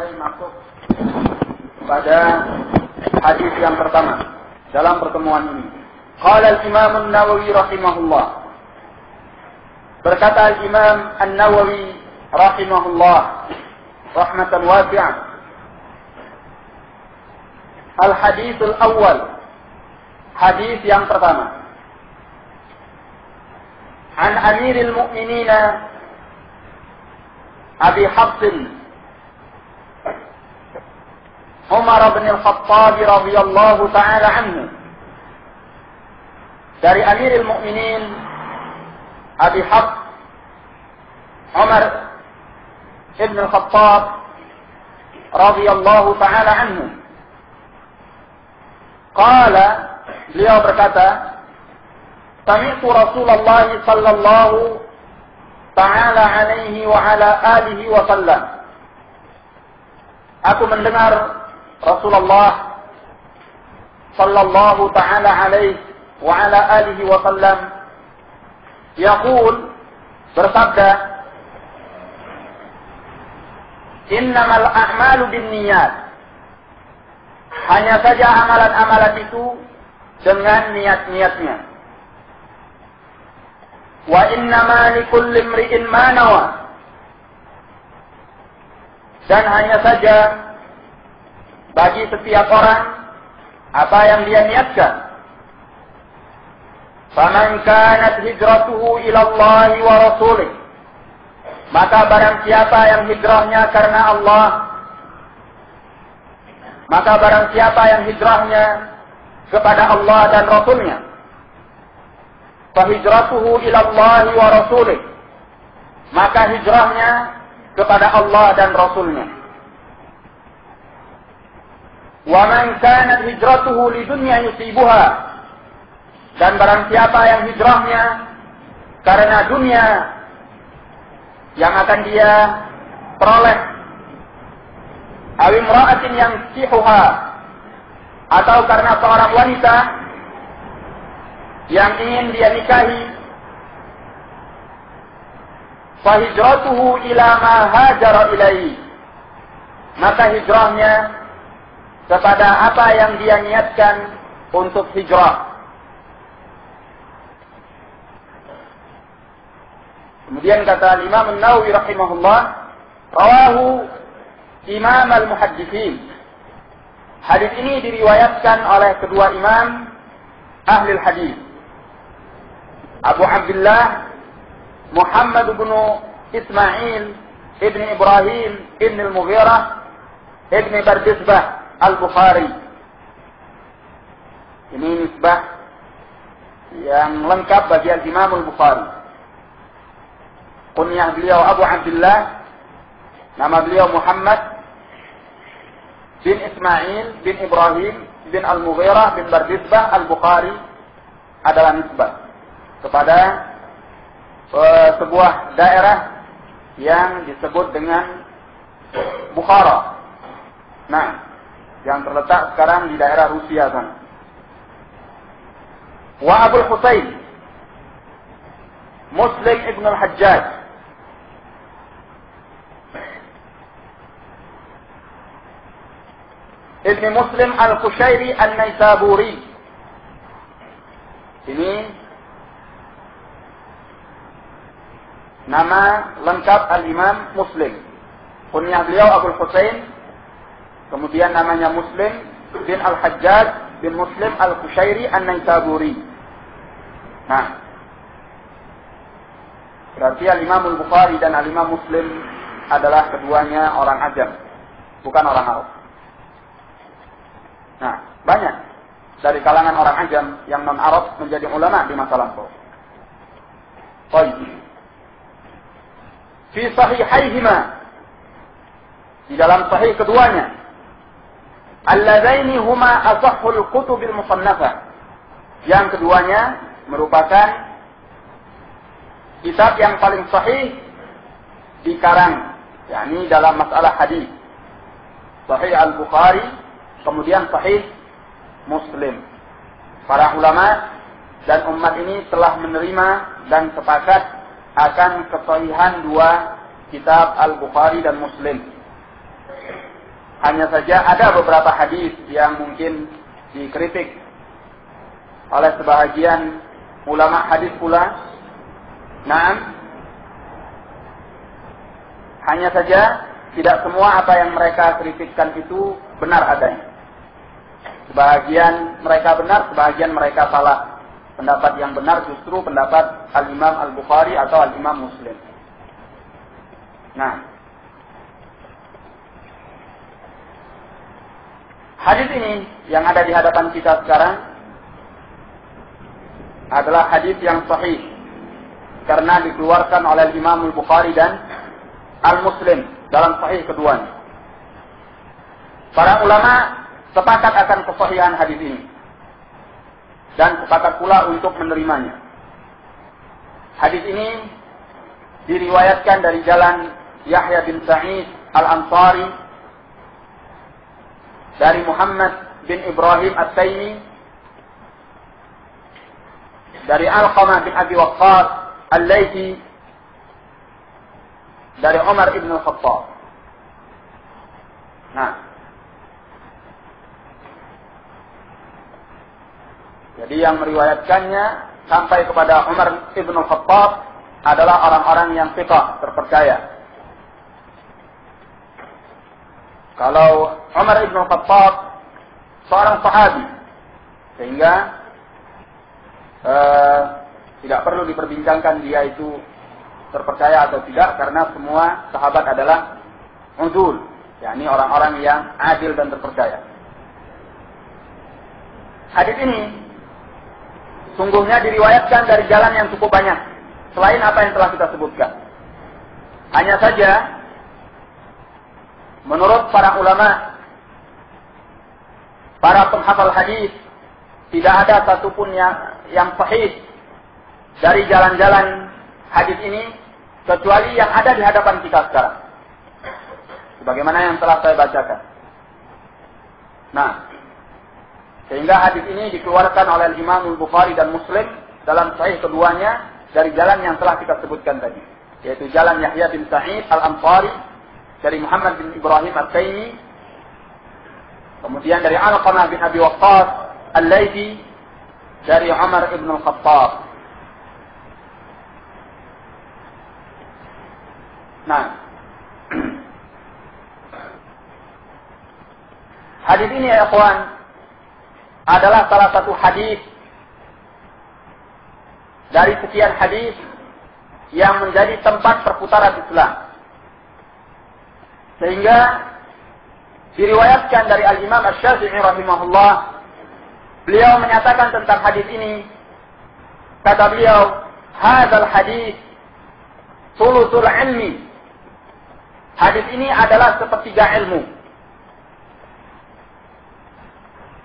mulai masuk pada hadis yang pertama dalam pertemuan ini. Qala al-Imam An-Nawawi rahimahullah. Berkata al-Imam An-Nawawi rahimahullah rahmatan wasi'ah. Al-hadithul awal, hadis yang pertama. An Amiril Mu'minin Abi Hafs Umar bin Al-Khattab radhiyallahu ta'ala anhu. Dari Amiril Mu'minin Abi Hafs Umar ibn Al-Khattab radhiyallahu ta'ala anhu. Qala, beliau berkata, sami'tu Rasulullah sallallahu ta'ala alaihi wa ala alihi wa sallam. Aku mendengar Rasulullah sallallahu ta'ala alaihi wa ala alihi wa sallam yaqul, bersabda, innamal a'malu binniyat. Hanya saja amalan-amalan itu dengan niat-niatnya. Wa innama likulli imri'in ma nawa. Dan hanya saja bagi setiap orang apa yang dia niatkan. Faman kanat hijratuhu ila Allah wa rasulih. Maka barang siapa yang hijrahnya karena Allah, maka barang siapa yang hijrahnya kepada Allah dan Rasulnya, fahijratuhu ila Allah wa rasulih, maka hijrahnya kepada Allah dan Rasulnya. Wa man kanat hijratuhu lidunya yusibuha. Dan barang siapa yang hijrahnya karena dunia yang akan dia peroleh, aw imra'atin yang sihuha, atau karena seorang wanita yang ingin dia nikahi, fa hijratuhu ila ma hajara ilaihi, maka hijrahnya kepada apa yang dia niatkan untuk hijrah. Kemudian kata Imam An-Nawawi rahimahullah, rawahu Imam al-Muhaddithin. Hadis ini diriwayatkan oleh kedua imam ahli hadis, Abu Abdullah Muhammad bin Ismail ibn Ibrahim ibn al-Mughirah ibn Bardizbah al-Bukhari. Ini nisbah yang lengkap bagi Imam al-Bukhari. Kunyah beliau Abu Abdullah, nama beliau Muhammad bin Ismail bin Ibrahim bin Al-Mughirah bin Bardizbah Al-Bukhari, adalah nisbah kepada sebuah daerah yang disebut dengan Bukhara. Nah, yang terletak sekarang di daerah Rusia sana. Wa Abu Husain Muslim ibn al-Hajjaj Ibn Muslim al-Qushairi al-Naisaburi. Ini nama lengkap al-Imam Muslim. Kunyah beliau Abu Husain, kemudian namanya Muslim bin al-Hajjaj bin Muslim al-Qushairi al-Naisaburi. Nah, berarti al-Imam al-Bukhari dan al-Imam Muslim adalah keduanya orang Ajam, bukan orang Arab. Nah, banyak dari kalangan orang Ajam yang non-Arab menjadi ulama di masa lampau. Baik. Fi sahihaihima, di dalam sahih keduanya, alladzaini huma asahhul kutubil musannafah. Yang keduanya merupakan kitab yang paling sahih dikarang, yakni dalam masalah hadis. Sahih Al-Bukhari, kemudian Sahih Muslim. Para ulama dan umat ini telah menerima dan sepakat akan kesahihan dua kitab Al-Bukhari dan Muslim. Hanya saja ada beberapa hadis yang mungkin dikritik oleh sebahagian ulama hadis pula. Naam. Hanya saja tidak semua apa yang mereka kritikkan itu benar adanya. Sebahagian mereka benar, sebahagian mereka salah. Pendapat yang benar justru pendapat Al-Imam Al-Bukhari atau Al-Imam Muslim. Nah, hadis ini yang ada di hadapan kita sekarang adalah hadis yang sahih karena dikeluarkan oleh Imam Al-Bukhari dan Al-Muslim dalam sahih keduanya. Para ulama sepakat akan kesahihan hadis ini dan sepakat pula untuk menerimanya. Hadis ini diriwayatkan dari jalan Yahya bin Sa'id Al-Ansari dari Muhammad bin Ibrahim At-Taimi dari Alqamah bin Abi Waqqas Al-Laythi dari Umar ibn Khattab. Nah, jadi yang meriwayatkannya sampai kepada Umar ibn Khattab adalah orang-orang yang thiqah, terpercaya. Kalau Umar ibn Khattab seorang sahabi, sehingga tidak perlu diperbincangkan dia itu terpercaya atau tidak, karena semua sahabat adalah udul, yakni orang-orang yang adil dan terpercaya. Hadis ini sungguhnya diriwayatkan dari jalan yang cukup banyak, selain apa yang telah kita sebutkan. Hanya saja, menurut para ulama, para penghafal hadis, tidak ada satupun yang sahih dari jalan-jalan hadis ini kecuali yang ada di hadapan kita sekarang, sebagaimana yang telah saya bacakan. Nah, sehingga hadis ini dikeluarkan oleh Imam Al-Bukhari dan Muslim dalam sahih keduanya dari jalan yang telah kita sebutkan tadi, yaitu jalan Yahya bin Sa'id Al-Ansari dari Muhammad bin Ibrahim At-Taimi, kemudian dari Alqamah bin Abi Waqqas Al-Laythi dari Umar ibn Khattab. Nah, hadis ini ya ikhwan adalah salah satu hadis dari sekian hadis yang menjadi tempat perputaran Islam. Sehingga diriwayatkan dari Al-Imam Asy-Syafi'i rahimahullah, beliau menyatakan tentang hadis ini, kata beliau, hadzal hadis thuluthul ilmi. Hadis ini adalah sepertiga ilmu.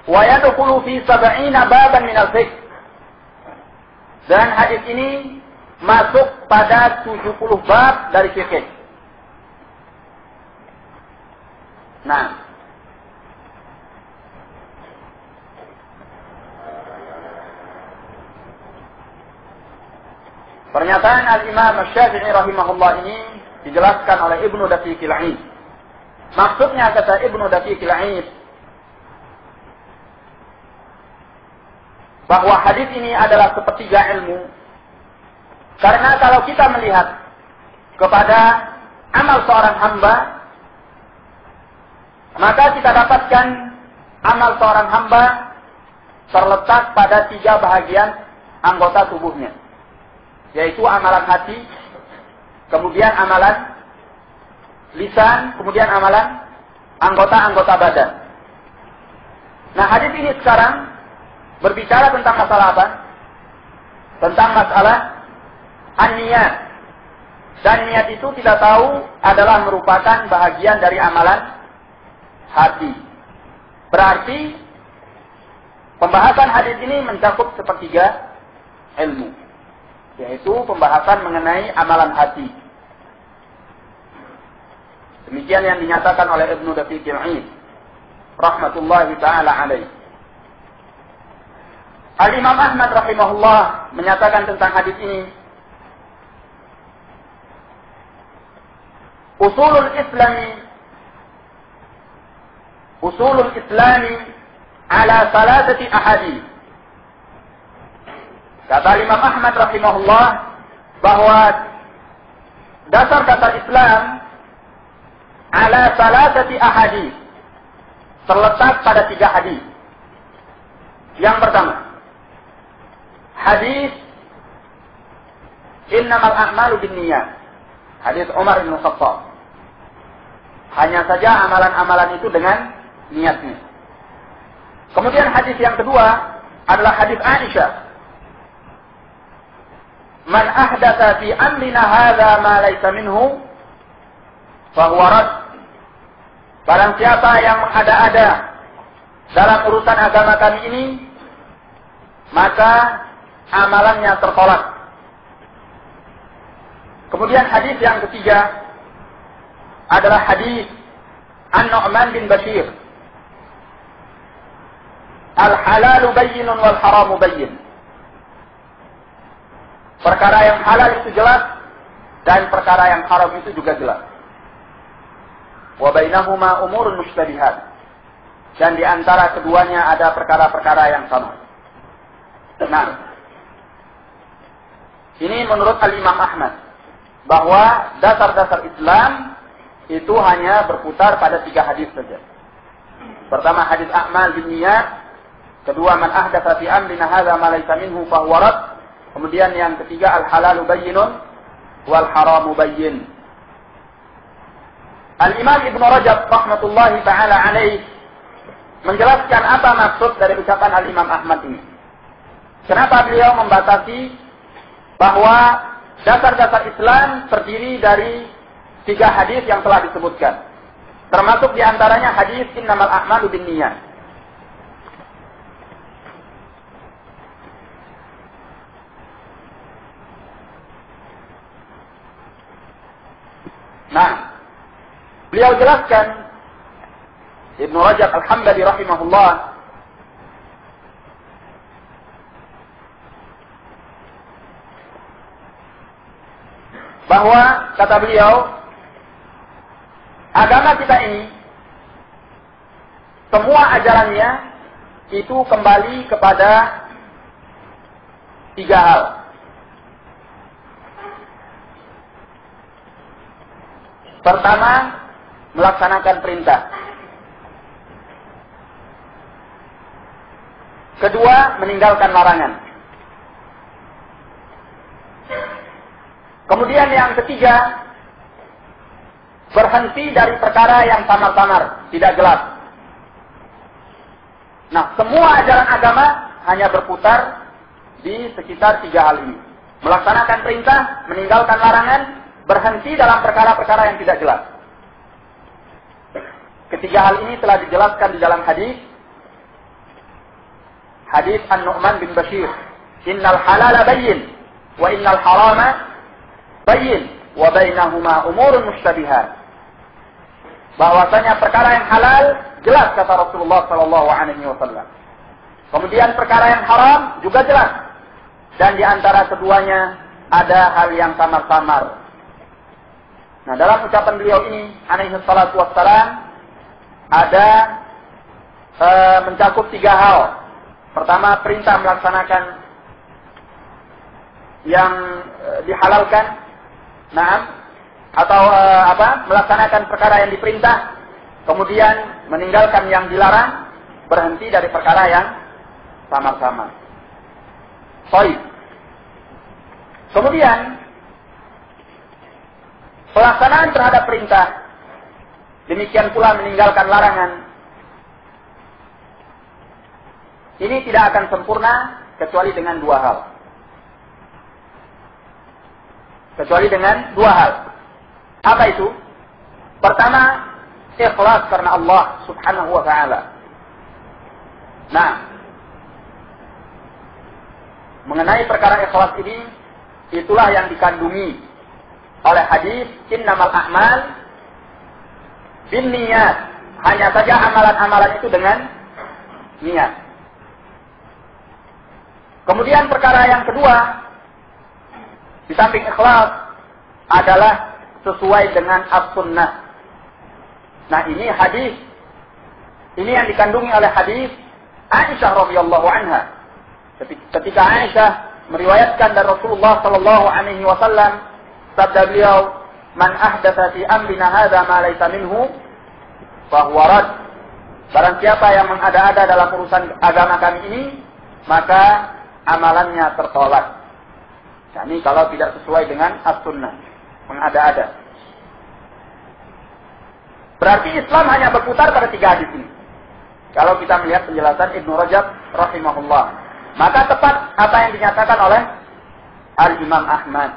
Wa yadkhulu fi 70 baban min al-fiqh. Dan hadis ini masuk pada 70 bab dari fikih. Nah, pernyataan Al-Imam Asy-Syafi'i rahimahullah ini dijelaskan oleh Ibnu Daqiqil 'Aid. Maksudnya, kata Ibnu Daqiqil 'Aid, bahwa hadis ini adalah sepertiga ilmu. Karena kalau kita melihat kepada amal seorang hamba, maka kita dapatkan amal seorang hamba terletak pada 3 bahagian anggota tubuhnya, yaitu amalan hati, kemudian amalan lisan, kemudian amalan anggota-anggota badan. Nah, hadis ini sekarang berbicara tentang masalah apa? Tentang masalah an-niyat. Dan niat itu tidak tahu adalah merupakan bahagian dari amalan hati. Berarti pembahasan hadis ini mencakup sepertiga ilmu, yaitu pembahasan mengenai amalan hati. Demikian yang dinyatakan oleh Ibnu Daqiqil 'Aid rahmatullahi taala alaih. Al-Imam Ahmad rahimahullah menyatakan tentang hadis ini, usulul Islami usulul islami ala salatati ahadits. Kata Imam Ahmad rahimahullah bahwa dasar-dasar Islam ala salatati ahadits terletak pada 3 hadis. Yang pertama, hadis innamal a'malu binniyat. Hadis Umar bin Khattab. Hanya saja amalan-amalan itu dengan niatnya. Kemudian hadis yang kedua adalah hadis Aisyah. Man ahdatsa fi amrina hadza ma laysa minhu fahuwa rad. Barang siapa yang mengada-ada dalam urusan agama kami ini, maka amalannya tertolak. Kemudian hadis yang ketiga adalah hadis An-Nu'man bin Bashir. Al-halalu bayyinun wal haramu bayyin. Perkara yang halal itu jelas dan perkara yang haram itu juga jelas. Wa bainahuma umurun mushtabihat. Dan di antara keduanya ada perkara-perkara yang sama. Nah, ini menurut Al-Imam Ahmad bahwa dasar-dasar Islam itu hanya berputar pada 3 hadis saja. Pertama hadis a'mal binniyat, kedua man ahdatsa fi amrina hadza ma laysa minhu fahuwa rad. Kemudian yang ketiga al-halalu bayyinun wal haramu bayyin. Al-Imam Ibnu Rajab rahmatullahi taala alaih menjelaskan apa maksud dari ucapan Al-Imam Ahmad ini. Kenapa beliau membatasi bahwa dasar-dasar Islam terdiri dari 3 hadis yang telah disebutkan. Termasuk diantaranya hadis innamal a'malu binniyat. Nah, beliau jelaskan, Ibnu Rajab Al-Hambali rahimahullah, bahwa kata beliau, agama kita ini semua ajarannya itu kembali kepada 3 hal. Pertama, melaksanakan perintah. Kedua, meninggalkan larangan. Kemudian yang ketiga, berhenti dari perkara yang samar-samar, tidak jelas. Nah, semua ajaran agama hanya berputar di sekitar 3 hal ini. Melaksanakan perintah, meninggalkan larangan, berhenti dalam perkara-perkara yang tidak jelas. Ketiga hal ini telah dijelaskan di dalam hadis An-Nu'man bin Bashir. Innal halala bayyin wa innal harama bayyin wa bainahuma umurun mushtabihat. Bahwasanya perkara yang halal jelas kata Rasulullah sallallahu alaihi wasallam. Kemudian perkara yang haram juga jelas. Dan di antara keduanya ada hal yang samar-samar. Nah, dalam ucapan beliau ini alaihi salatu wassalam ada mencakup 3 hal. Pertama, perintah melaksanakan yang dihalalkan, atau melaksanakan perkara yang diperintah, kemudian meninggalkan yang dilarang, berhenti dari perkara yang samar-samar. Baik. Kemudian pelaksanaan terhadap perintah, demikian pula meninggalkan larangan, ini tidak akan sempurna kecuali dengan 2 hal. Kecuali dengan 2 hal. Apa itu? Pertama, ikhlas karena Allah subhanahu wa ta'ala. Nah, mengenai perkara ikhlas ini, itulah yang dikandungi oleh hadis innamal a'mal binniyat. Hanya saja amalan-amalan itu dengan niat. Kemudian perkara yang kedua, di samping ikhlas, adalah sesuai dengan as-sunnah. Nah, ini hadis Ini yang dikandungi oleh hadis Aisyah radhiyallahu anha. Ketika Aisyah meriwayatkan dari Rasulullah sallallahu alaihi wasallam, sabda beliau, "Man ahdatsa fi amrina hadza ma laysa minhu fa huwa rad." Barang siapa yang mengada-ada dalam urusan agama kami ini, maka amalannya tertolak. Yani kalau tidak sesuai dengan as-sunnah, mengada-ada. Berarti Islam hanya berputar pada 3 hadis ini. Kalau kita melihat penjelasan Ibnu Rajab rahimahullah, maka tepat apa yang dinyatakan oleh Al-Imam Ahmad.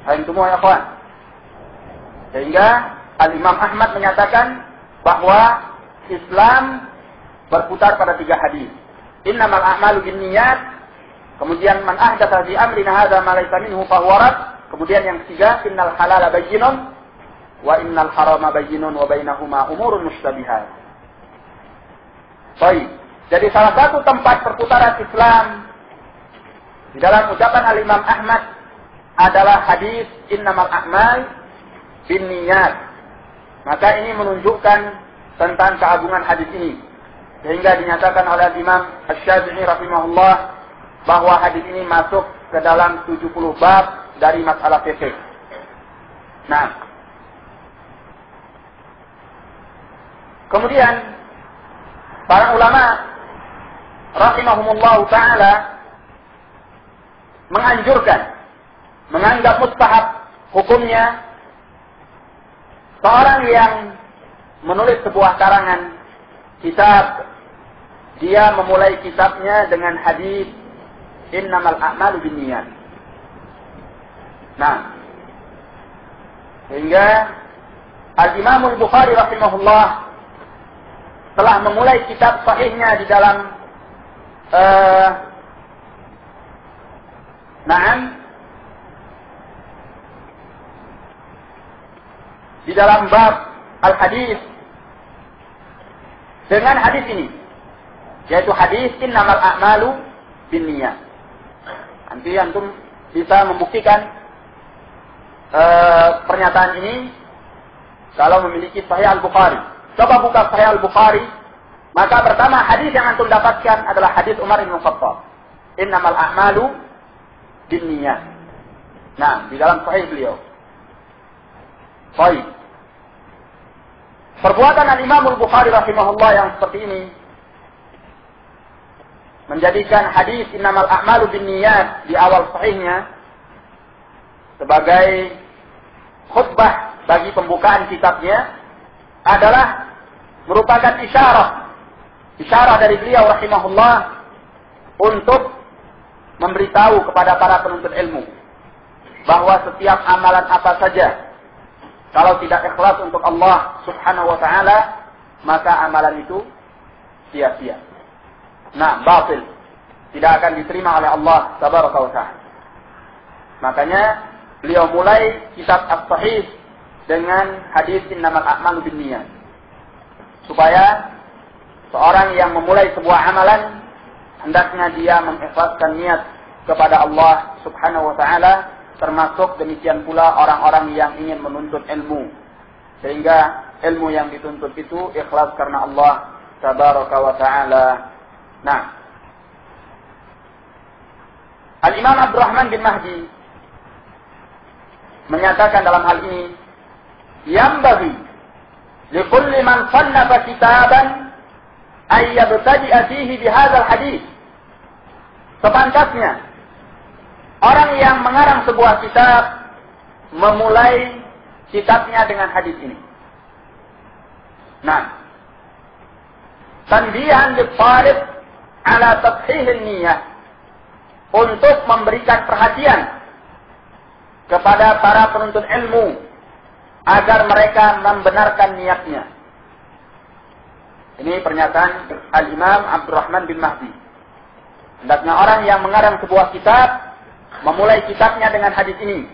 Hai semua ya kawan. Sehingga Al-Imam Ahmad menyatakan bahwa Islam berputar pada 3 hadis. Innamal a'malu binniyat, kemudian man ahdatsa fi amrina hadza ma laysa minhu fa huwa rad, kemudian yang ketiga innal halala bayyinun wa innal harama bayyinun wa bainahuma umurun mushtabihat. Baik. Jadi salah satu tempat perputaran Islam di dalam ucapan Al-Imam Ahmad adalah hadis innamal a'mal binniyat. Maka ini menunjukkan tentang keagungan hadis ini. Sehingga dinyatakan oleh Imam Asy-Syafi'i rahimahullah bahwa hadis ini masuk ke dalam 70 bab dari masalah fikih. Nah, kemudian para ulama rahimahumullah ta'ala menganggap mustahab hukumnya seorang yang menulis sebuah karangan kitab, dia memulai kitabnya dengan hadis innamal a'malu binniyat. Nah, sehingga Al-Imam Al-Bukhari rahimahullah telah memulai kitab sahihnya di dalam di dalam bab al-hadis dengan hadis ini, yaitu hadis innamal a'malu binniyat. Nanti antum bisa membuktikan pernyataan ini kalau memiliki Sahih Al-Bukhari. Coba buka Sahih Al-Bukhari, maka pertama hadis yang antum dapatkan adalah hadis Umar bin Khattab. Innamal a'malu binniyat. Nah, di dalam Sahih beliau. Baik. Perbuatan Al-Imam Al-Bukhari rahimahullah yang seperti ini menjadikan hadis innamal a'malu binniyat di awal sahihnya sebagai khutbah bagi pembukaan kitabnya adalah merupakan isyarah dari beliau rahimahullah untuk memberitahu kepada para penuntut ilmu bahwa setiap amalan apa saja kalau tidak ikhlas untuk Allah subhanahu wa ta'ala, maka amalan itu sia-sia. Nah, batil. Tidak akan diterima oleh Allah tabaraka wa ta'ala. Makanya beliau mulai kitab As-Sahih dengan hadis innamal a'malu binniyat. Supaya seorang yang memulai sebuah amalan hendaknya dia mengikhlaskan niat kepada Allah subhanahu wa ta'ala, termasuk demikian pula orang-orang yang ingin menuntut ilmu. Sehingga ilmu yang dituntut itu ikhlas karena Allah tabaraka wa ta'ala. Nah, Al-Imam Abdurrahman bin Mahdi menyatakan dalam hal ini, yambaghi likulli man sannafa kitaban ay yabtadi'a fihi bihadzal hadis. Sepantasnya orang yang mengarang sebuah kitab memulai kitabnya dengan hadis ini. Nah, tanbihan litalib ala tadhihin niyyah, untuk memberikan perhatian kepada para penuntut ilmu agar mereka membenarkan niatnya. Ini pernyataan Al-Imam Abdurrahman bin Mahdi. Hendaknya orang yang mengarang sebuah kitab memulai kitabnya dengan hadis ini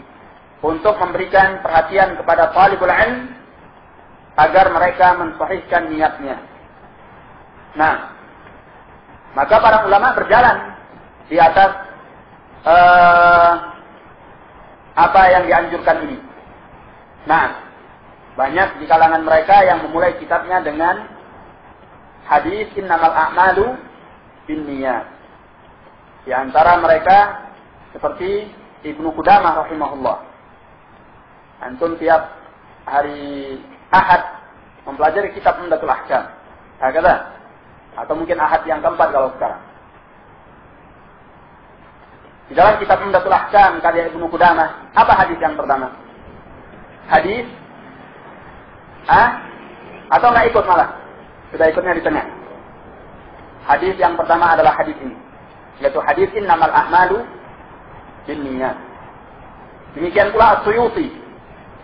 untuk memberikan perhatian kepada talibul ilm agar mereka mensahihkan niatnya. Nah, maka para ulama berjalan di atas apa yang dianjurkan ini. Nah, Banyak di kalangan mereka yang memulai kitabnya dengan hadis innamal a'malu binniyat. Di antara mereka seperti Ibnu Qudamah rahimahullah. Antum tiap hari Ahad mempelajari kitab Umdatul Ahkam. Hakala. Atau mungkin Ahad yang keempat kalau sekarang. Di dalam kitab Umdatul Ahkam karya Ibnu Qudamah, apa hadis yang pertama? Hadis atau nggak ikut malah? Sudah ikutnya di tengah. Hadis yang pertama adalah hadis ini, yaitu hadis innamal a'malu binniyat. Demikian pula As-Suyuti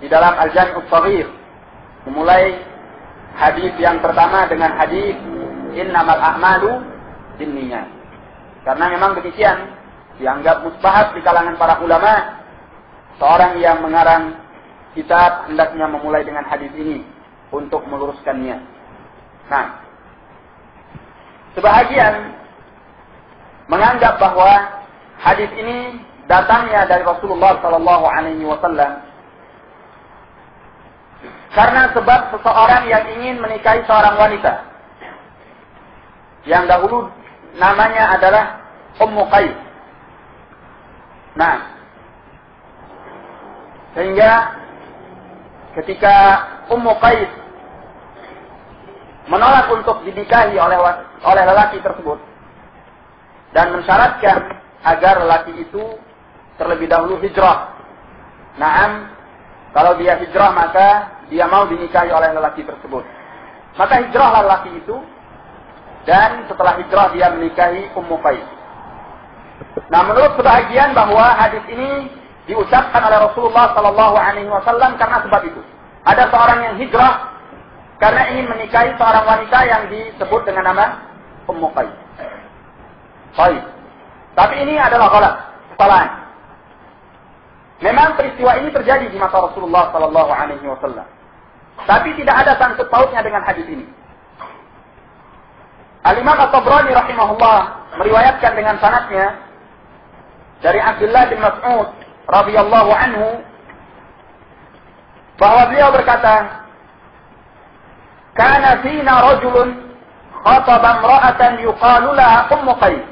di dalam Al-Jami' Ash-Shaghir memulai hadis yang pertama dengan hadis innamal a'malu binniyat. Karena memang demikian dianggap mustahab di kalangan para ulama, seorang yang mengarang kitab hendaknya memulai dengan hadis ini untuk meluruskannya. Nah, sebahagian menganggap bahwa hadis ini datangnya dari Rasulullah Sallallahu Alaihi Wasallam karena sebab seseorang yang ingin menikahi seorang wanita yang dahulu namanya adalah Ummu Qais. Nah, sehingga ketika Ummu Qais menolak untuk dinikahi oleh lelaki tersebut dan mensyaratkan agar lelaki itu terlebih dahulu hijrah. Naam, kalau dia hijrah maka dia mau dinikahi oleh lelaki tersebut. Maka hijrahlah lelaki itu dan setelah hijrah dia menikahi Ummu Qais. Nah, menurut sebahagian bahwa hadis ini diucapkan oleh Rasulullah Sallallahu Alaihi Wasallam karena sebab itu. Ada seorang yang hijrah karena ingin menikahi seorang wanita yang disebut dengan nama Ummu Qais. Baik. Tapi ini adalah kesalahan. Memang peristiwa ini terjadi di masa Rasulullah Sallallahu Alaihi Wasallam. Tapi tidak ada sangkut pautnya dengan hadis ini. Al-Imam At-Tabrani rahimahullah meriwayatkan dengan sanadnya dari Abdullah bin Mas'ud radhiyallahu anhu bahwa beliau berkata, "Kana fina rajulun khataba imra'atan yuqalu laha Ummu Qais."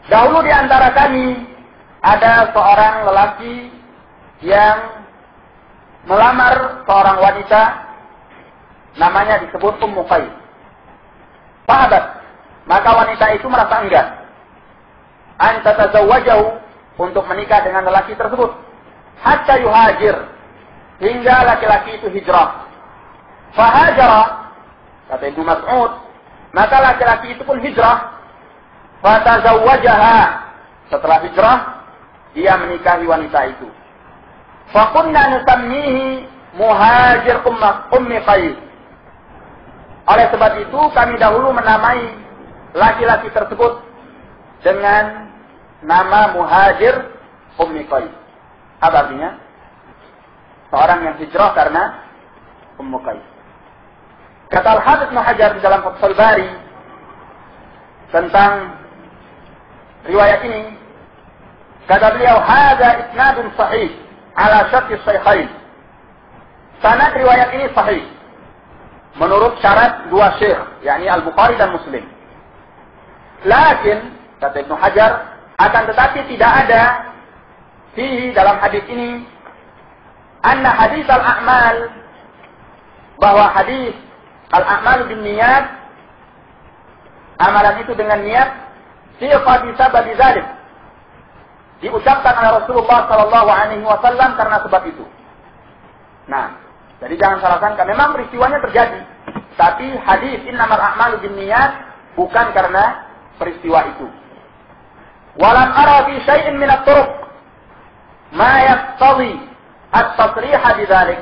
Dahulu di antara kami ada seorang lelaki yang melamar seorang wanita namanya disebut Ummu Qais. Sahabat, maka wanita itu merasa enggan anta tazawwajahu untuk menikah dengan lelaki tersebut hatta yuhajir, hingga laki-laki itu hijrah. Fahajara, kata Ibnu Mas'ud, maka laki-laki itu pun hijrah. Fatazawwajaha, setelah hijrah dia menikahi wanita itu. Fakunna nusammihi muhajir Ummi Qais. Oleh sebab itu kami dahulu menamai laki-laki tersebut dengan nama muhajir Ummi Qais. Apa artinya? Seorang yang hijrah karena Ummu Qais. Kata Al-Hafidz Ibnu Hajar di dalam Fathul Bari tentang riwayat ini, kata beliau, "Hadza isnadun sahih ala syarti shaykhain." Sanad riwayat ini sahih menurut syarat dua syekh, yakni Al-Bukhari dan Muslim. Lakin, kata Ibnu Hajar, akan tetapi tidak ada di dalam hadis ini anna hadis al-a'mal, bahwa hadis al-a'mal bin niat, amalan itu dengan niat, sifa bisabab dzalik, diucapkan oleh Rasulullah sallallahu alaihi wasallam karena sebab itu. Nah, jadi jangan salah sangka, memang peristiwanya terjadi, tapi hadis innamal a'malu bin niat bukan karena peristiwa itu. Walam ara fi syai'in min at-turuq ma yaqtadi at-tasrih bidzalik.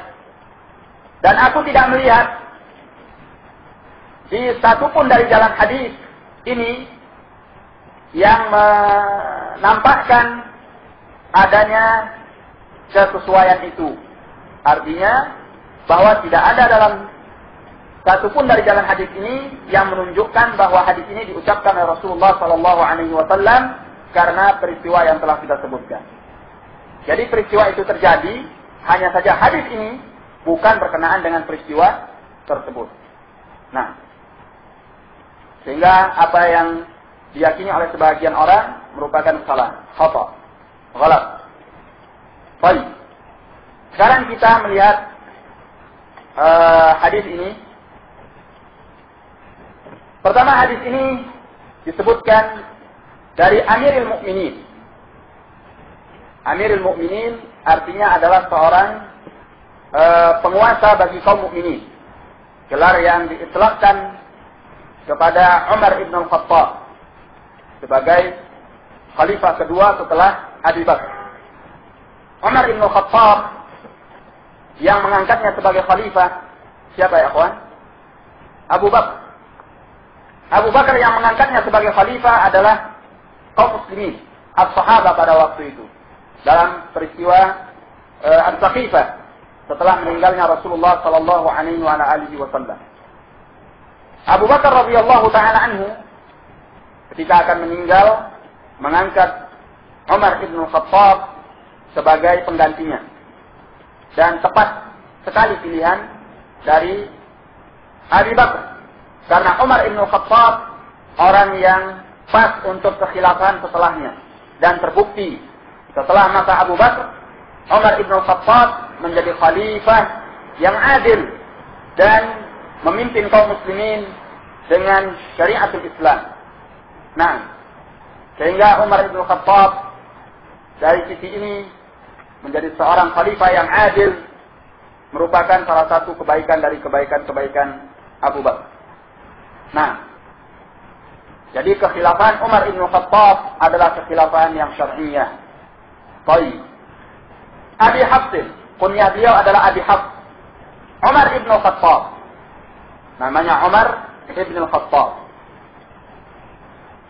Dan aku tidak melihat di satupun dari jalan hadis ini yang menampakkan adanya kesesuaian itu. Artinya bahwa tidak ada dalam satupun dari jalan hadis ini yang menunjukkan bahwa hadis ini diucapkan oleh Rasulullah Sallallahu Alaihi Wasallam karena peristiwa yang telah kita sebutkan. Jadi peristiwa itu terjadi, hanya saja hadis ini bukan berkenaan dengan peristiwa tersebut. Nah, sehingga apa yang diyakini oleh sebagian orang merupakan salah, khata, ghalat. Baik. Sekarang kita melihat hadis ini. Pertama, hadis ini disebutkan dari Amirul Mukminin. Amirul Mukminin artinya adalah seorang penguasa bagi kaum mukminin. Gelar yang diitlaqkan kepada Umar ibn al-Khattab sebagai khalifah kedua setelah Abu Bakar. Umar ibn al-Khattab yang mengangkatnya sebagai khalifah siapa ya kawan? Abu Bakar. Abu Bakar yang mengangkatnya sebagai khalifah adalah kaum muslimin, as-sahabah pada waktu itu. Dalam peristiwa Al-Saqifah setelah meninggalnya Rasulullah sallallahu alaihi wasallam. Abu Bakar radhiyallahu taala anhu ketika akan meninggal mengangkat Umar ibn Khattab sebagai penggantinya. Dan tepat sekali pilihan dari Abu Bakar. Karena Umar ibn Khattab orang yang pas untuk kekhilafahan setelahnya. Dan terbukti setelah masa Abu Bakar, Umar ibn Khattab menjadi khalifah yang adil dan memimpin kaum muslimin dengan syariatul Islam. Nah, sehingga Umar ibn Khattab dari sisi ini menjadi seorang khalifah yang adil, merupakan salah satu kebaikan dari kebaikan-kebaikan Abu Bakar. Nah, jadi kekhilafahan Umar ibn Khattab adalah kekhilafahan yang syar'iyyah. Baik. Abi Hafsin, kunyah beliau adalah Abi Hafs. Umar ibn Khattab. Namanya Umar ibn Khattab.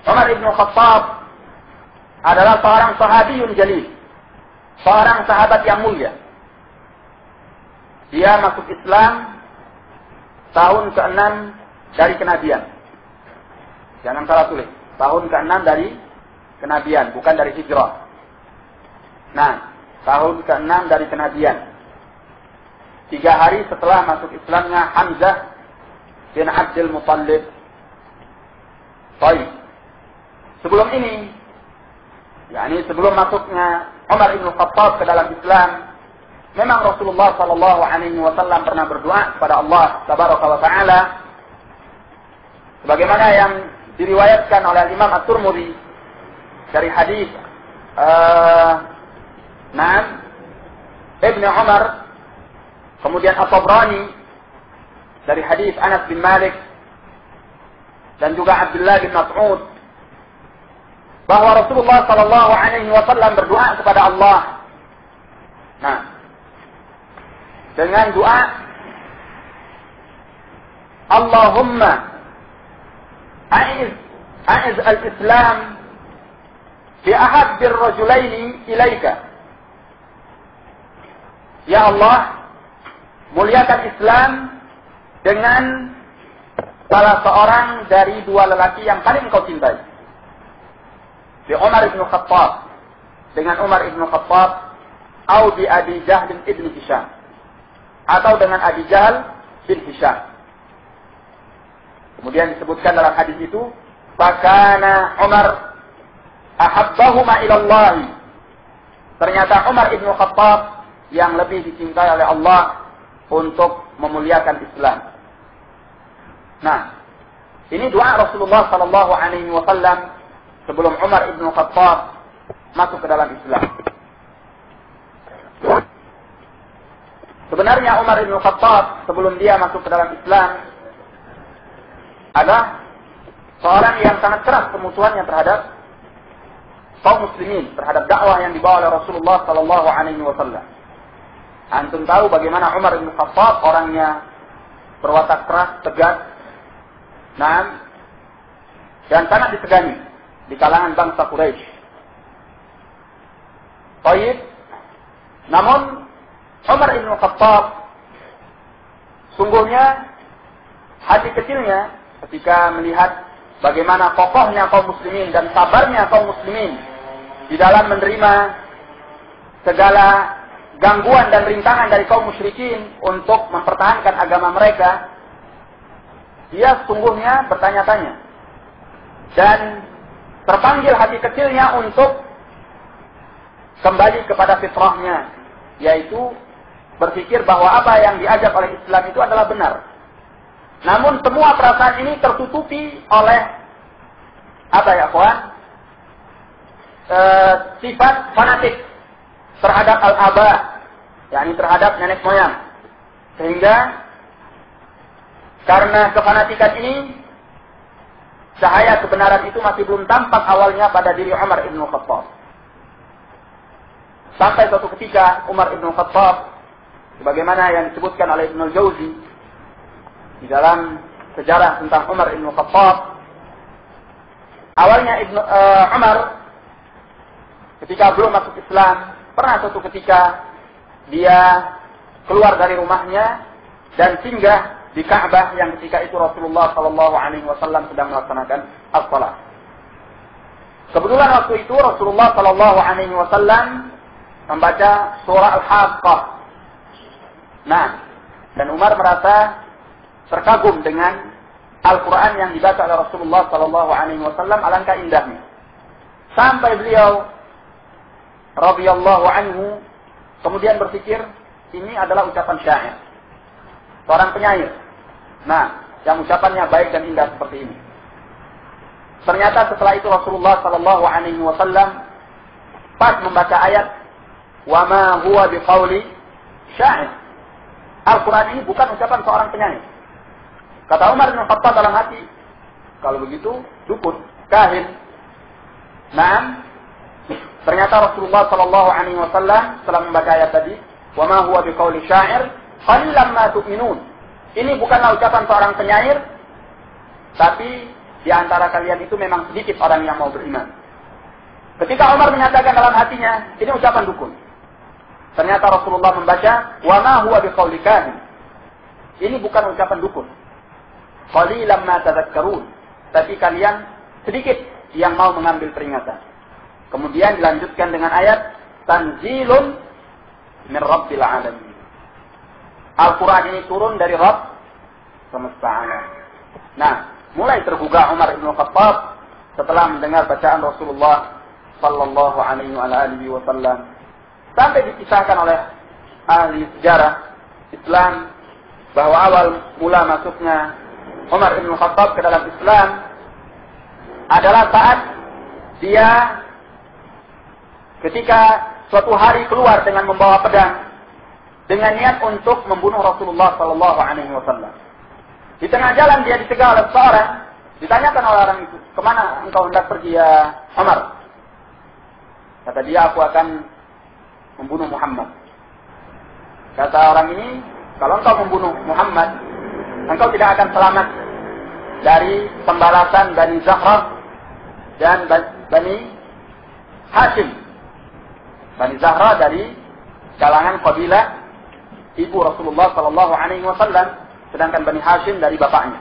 Umar ibn Khattab adalah seorang sahabiyun jalil. Seorang sahabat yang mulia. Dia masuk Islam tahun ke-6 dari kenabian. Jangan salah tulis. Tahun ke-6 dari kenabian, bukan dari hijrah. Nah, tahun ke-6 dari kenabian. 3 hari setelah masuk Islamnya Hamzah bin Abdul Muttalib. Baik. Sebelum ini, yakni sebelum masuknya Umar ibn Khattab ke dalam Islam, memang Rasulullah sallallahu alaihi wasallam pernah berdoa kepada Allah tabaraka wa taala sebagaimana yang diriwayatkan oleh Imam At-Tirmidzi dari hadis Ibnu Umar, kemudian At-Tabrani dari hadis Anas bin Malik dan juga Abdullah bin Mas'ud, bahwa Rasulullah sallallahu alaihi wasallam berdoa kepada Allah. Nah, dengan doa Allahumma a'iz al-Islam bi ahabbir rajulaini ilaika. Ya Allah, muliakan Islam dengan salah seorang dari 2 lelaki yang paling kau cintai. Di Umar ibn Khattab, dengan Umar ibn Khattab, atau di Abi Jahl ibn Hisham, atau dengan Abi Jahl bin Hisham. Kemudian disebutkan dalam hadis itu, fakana Umar ahabbahuma ilallahi. Ternyata Umar ibn Khattab yang lebih dicintai oleh Allah untuk memuliakan Islam. Nah, ini doa Rasulullah sallallahu alaihi wasallam sebelum Umar ibn Khattab masuk ke dalam Islam. Sebenarnya Umar ibn Khattab sebelum dia masuk ke dalam Islam adalah seorang yang sangat keras pemusuhannya terhadap kaum muslimin, terhadap dakwah yang dibawa oleh Rasulullah sallallahu alaihi wasallam. Antum tahu bagaimana Umar ibn Khattab orangnya berwatak keras, tegas, dan sangat disegani di kalangan bangsa Quraisy. Baik. Namun Umar ibn Khattab sungguhnya hati kecilnya ketika melihat bagaimana kokohnya kaum muslimin dan sabarnya kaum muslimin di dalam menerima segala gangguan dan rintangan dari kaum musyrikin untuk mempertahankan agama mereka, dia sungguhnya bertanya-tanya. Dan terpanggil hati kecilnya untuk kembali kepada fitrahnya, yaitu berpikir bahwa apa yang diajak oleh Islam itu adalah benar. Namun semua perasaan ini tertutupi oleh apa ya kawan? Sifat fanatik terhadap al-aba, yakni terhadap nenek moyang. Sehingga karena kefanatikan ini, cahaya kebenaran itu masih belum tampak awalnya pada diri Umar ibn Khattab. Sampai suatu ketika Umar ibn Khattab, sebagaimana yang disebutkan oleh Ibn al-Jauzi di dalam sejarah tentang Umar ibn Khattab, awalnya Umar ketika belum masuk Islam, pernah suatu ketika dia keluar dari rumahnya dan singgah di Ka'bah yang ketika itu Rasulullah Shallallahu Alaihi Wasallam sedang melaksanakan as-salat. Kebetulan waktu itu Rasulullah Shallallahu Alaihi Wasallam membaca surah Al-Haqqah. Nah, dan Umar merasa terkagum dengan Al-Quran yang dibaca oleh Rasulullah Shallallahu Alaihi Wasallam, alangkah indahnya. Sampai beliau radhiyallahu anhu kemudian berpikir ini adalah ucapan syair, seorang penyair. Nah, yang ucapannya baik dan indah seperti ini. Ternyata setelah itu Rasulullah Shallallahu Alaihi Wasallam pas membaca ayat wa ma huwa biqauli syair. Al-Quran ini bukan ucapan seorang penyair. Kata Umar bin Khattab dalam hati, kalau begitu dukun, kahin. Nah, ternyata Rasulullah Shallallahu Alaihi Wasallam setelah membaca ayat tadi, wa ma huwa biqauli syair, qalilan ma tu'minun. Ini bukanlah ucapan seorang penyair, tapi di antara kalian itu memang sedikit orang yang mau beriman. Ketika Umar menyatakan dalam hatinya, ini ucapan dukun. Ternyata Rasulullah membaca, wa ma huwa biqauli kahin. Ini bukan ucapan dukun. Qalilan ma tadhakkarun. Tapi kalian sedikit yang mau mengambil peringatan. Kemudian dilanjutkan dengan ayat tanzilun min rabbil alamin. Al-Quran ini turun dari Rabb semesta alam. Nah, mulai tergugah Umar ibn Khattab setelah mendengar bacaan Rasulullah Sallallahu Alaihi Wasallam. Sampai dikisahkan oleh ahli sejarah Islam bahwa awal mula masuknya Umar ibn Khattab ke dalam Islam adalah saat dia ketika suatu hari keluar dengan membawa pedang dengan niat untuk membunuh Rasulullah Sallallahu Alaihi Wasallam. Di tengah jalan dia dicegat oleh seorang, ditanyakan oleh orang itu, kemana engkau hendak pergi ya Umar? Kata dia, aku akan membunuh Muhammad. Kata orang ini, kalau engkau membunuh Muhammad, engkau tidak akan selamat dari pembalasan Bani Zahra dan Bani Hashim. Bani Zahra dari kalangan kabilah ibu Rasulullah Sallallahu Alaihi Wasallam, sedangkan Bani Hashim dari bapaknya.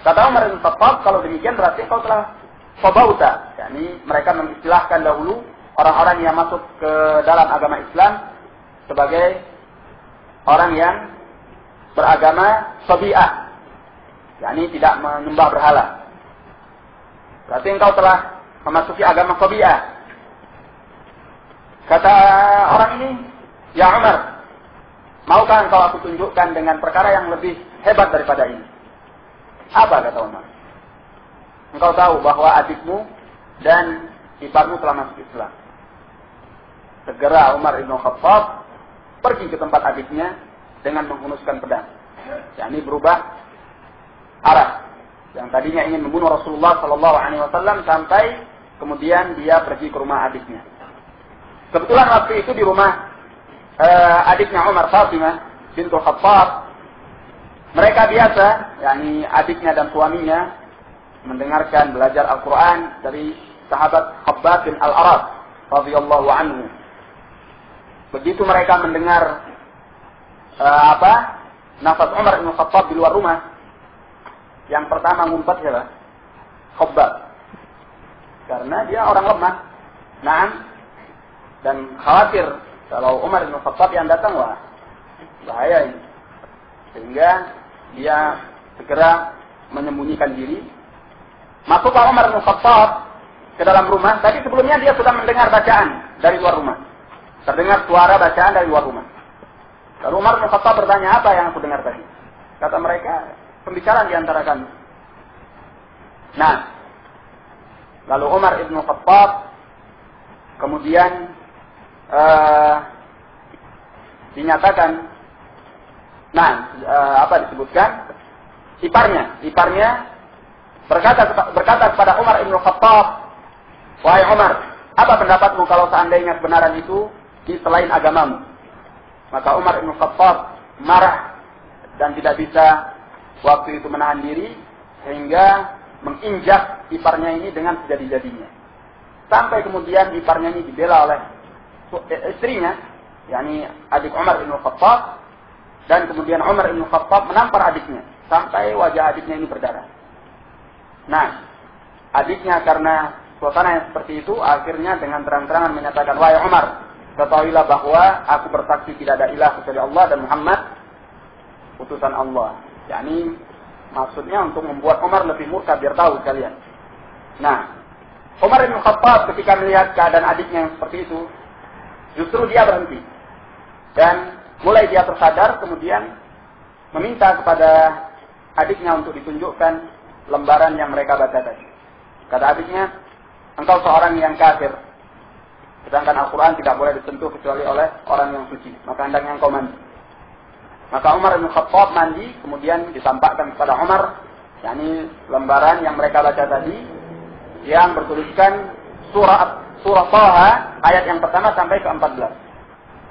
Kata Umar bin Khattab, kalau demikian berarti kau telah fabauta, yakni mereka mengistilahkan dahulu orang-orang yang masuk ke dalam agama Islam sebagai orang yang beragama sabi'ah, yakni tidak menyembah berhala. Berarti engkau telah memasuki agama sabi'ah. Kata orang ini, ya Umar, maukah engkau aku tunjukkan dengan perkara yang lebih hebat daripada ini? Apa kata Umar? Engkau tahu bahwa adikmu dan iparmu telah masuk Islam. Segera Umar ibn Khattab pergi ke tempat adiknya dengan menghunuskan pedang. yakni berubah arah. Yang tadinya ingin membunuh Rasulullah Sallallahu Alaihi Wasallam sampai kemudian dia pergi ke rumah adiknya. Kebetulan waktu itu di rumah adiknya Umar, Fatimah bintul Khattab. Mereka biasa, yakni adiknya dan suaminya, mendengarkan belajar Al-Quran dari sahabat Khabbab bin Al-Arad radhiyallahu anhu. Begitu mereka mendengar nafas Umar bin Khattab di luar rumah, yang pertama ngumpet siapa? Khabbab. Karena dia orang lemah, dan khawatir Kalau Umar bin Khattab yang datang, wah, bahaya ini. Sehingga dia segera menyembunyikan diri. Masuklah Umar bin Khattab ke dalam rumah. Tadi sebelumnya dia sudah mendengar bacaan dari luar rumah. Terdengar suara bacaan dari luar rumah. Lalu Umar bin Khattab bertanya, apa yang aku dengar tadi? Kata mereka, pembicaraan di antara kami. Nah, lalu Umar bin Khattab kemudian dinyatakan, disebutkan, iparnya berkata kepada Umar bin Khattab, wahai Umar, apa pendapatmu kalau seandainya kebenaran itu di selain agamamu? Maka Umar bin Khattab marah dan tidak bisa waktu itu menahan diri, sehingga menginjak iparnya ini dengan sejadi-jadinya. Sampai kemudian iparnya ini dibela oleh istrinya, yakni adik Umar bin Khattab, dan kemudian Umar bin Khattab menampar adiknya sampai wajah adiknya ini berdarah. Nah, adiknya karena suasana yang seperti itu akhirnya dengan terang-terangan menyatakan, wahai Umar, ketahuilah bahwa aku bersaksi tidak ada ilah kecuali Allah dan Muhammad utusan Allah. Yakni maksudnya untuk membuat Umar lebih murka, biar tahu kalian. Nah, Umar bin Khattab ketika melihat keadaan adiknya yang seperti itu, justru dia berhenti. Dan mulai dia tersadar, kemudian meminta kepada adiknya untuk ditunjukkan lembaran yang mereka baca tadi. Kata adiknya, engkau seorang yang kafir. Sedangkan Al-Quran tidak boleh disentuh kecuali oleh orang yang suci. Maka hendaknya engkau mandi. Maka Umar bin Khattab mandi, kemudian ditampakkan kepada Umar, yakni lembaran yang mereka baca tadi, yang bertuliskan surah Thaha ayat yang pertama sampai ke-14.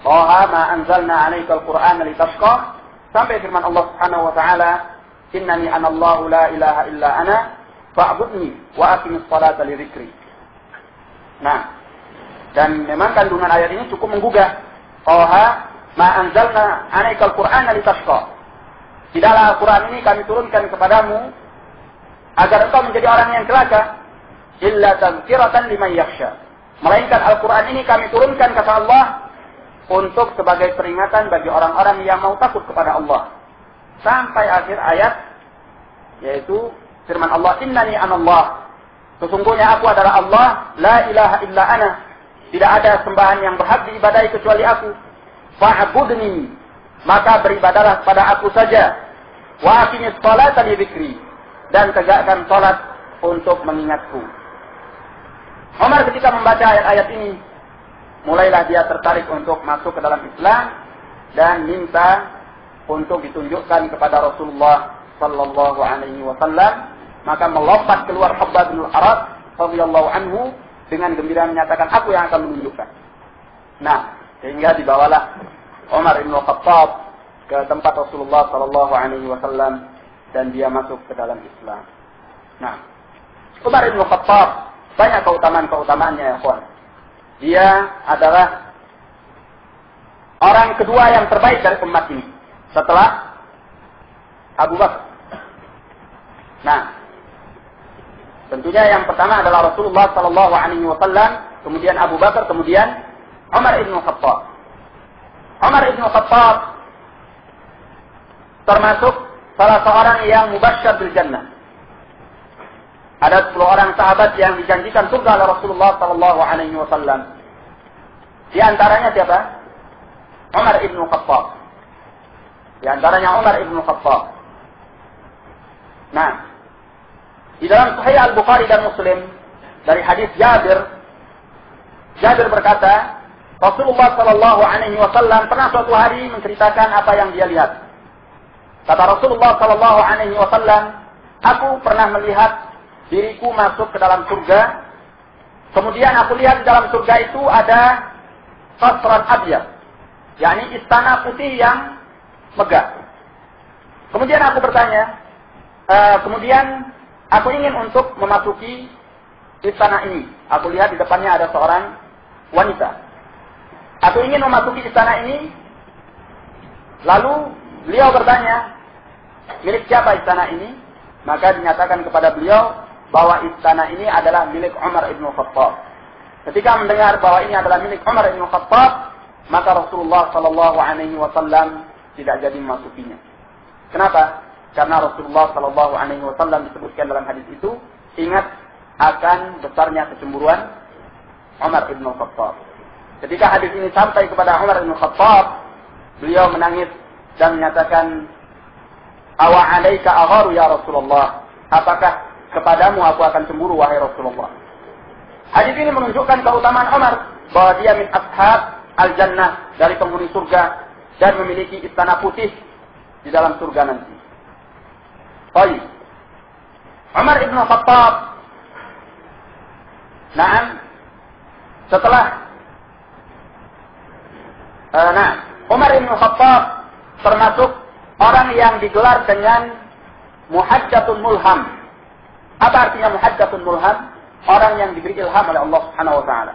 Thaha ma anzalna 'alaikal Qur'ana litashqa, sampai firman Allah Subhanahu wa taala, innani anallahu la ilaha illa ana fa'budni wa aqimis salata li dzikri. Nah, dan memang kandungan ayat ini cukup menggugah. Thaha ma anzalna 'alaikal Qur'ana litashqa. Tidaklah Al-Qur'an ini kami turunkan kepadamu agar engkau menjadi orang yang celaka. Illa tazkiratan liman yakhsha. Melainkan Al-Quran ini kami turunkan, kata Allah, untuk sebagai peringatan bagi orang-orang yang mau takut kepada Allah. Sampai akhir ayat, yaitu firman Allah, innani anallah. Sesungguhnya aku adalah Allah, la ilaha illa ana. Tidak ada sembahan yang berhak diibadahi kecuali aku. Fa'budni, maka beribadalah kepada aku saja. Wa aqimis salata li dzikri, dan tegakkan salat untuk mengingatku. Umar ketika membaca ayat-ayat ini, mulailah dia tertarik untuk masuk ke dalam Islam dan minta untuk ditunjukkan kepada Rasulullah sallallahu alaihi wasallam. Maka melompat keluar Khabbab bin al-Arat radhiyallahu anhu dengan gembira menyatakan, aku yang akan menunjukkan. Nah, sehingga dibawalah Umar bin Khattab ke tempat Rasulullah sallallahu alaihi wasallam dan dia masuk ke dalam Islam. Nah, Umar bin Khattab banyak keutamaan-keutamaannya, ya kawan. Dia adalah orang kedua yang terbaik dari umat ini setelah Abu Bakar. Nah, tentunya yang pertama adalah Rasulullah sallallahu alaihi wasallam, kemudian Abu Bakar, kemudian Umar bin Khattab. Umar bin Khattab termasuk salah seorang yang mubasysyar bil jannah. Ada 10 orang sahabat yang dijanjikan surga oleh Rasulullah sallallahu alaihi wasallam. Di antaranya siapa? Umar ibn Khattab. Di antaranya Umar ibn Khattab. Nah, di dalam Sahih Al-Bukhari dan Muslim dari hadis Jabir berkata, Rasulullah sallallahu alaihi wasallam pernah suatu hari menceritakan apa yang dia lihat. Kata Rasulullah sallallahu alaihi wasallam, aku pernah melihat diriku masuk ke dalam surga. Kemudian aku lihat di dalam surga itu ada qasran abyad, yakni istana putih yang megah. Kemudian aku bertanya, kemudian aku ingin untuk memasuki istana ini. Aku lihat di depannya ada seorang wanita. Aku ingin memasuki istana ini. Lalu beliau bertanya, milik siapa istana ini? Maka dinyatakan kepada beliau bahwa istana ini adalah milik Umar ibn Khattab. Ketika mendengar bahwa ini adalah milik Umar ibn Khattab, maka Rasulullah Sallallahu Alaihi Wasallam tidak jadi memasukinya. Kenapa? Karena Rasulullah Sallallahu Alaihi Wasallam disebutkan dalam hadis itu, ingat akan besarnya kecemburuan Umar bin Khattab. Ketika hadis ini sampai kepada Umar bin Khattab, beliau menangis dan menyatakan, "Awa alaika agharu ya Rasulullah." Apakah kepadamu aku akan cemburu wahai Rasulullah? Hadis ini menunjukkan keutamaan Umar, bahwa dia min ashab al-jannah, dari penghuni surga, dan memiliki istana putih di dalam surga nanti. Baik. Umar ibn Khattab, Umar ibn Khattab termasuk orang yang digelar dengan muhajjatun mulham. Apa artinya muhajjatun mulham? Orang yang diberi ilham oleh Allah Subhanahu wa taala.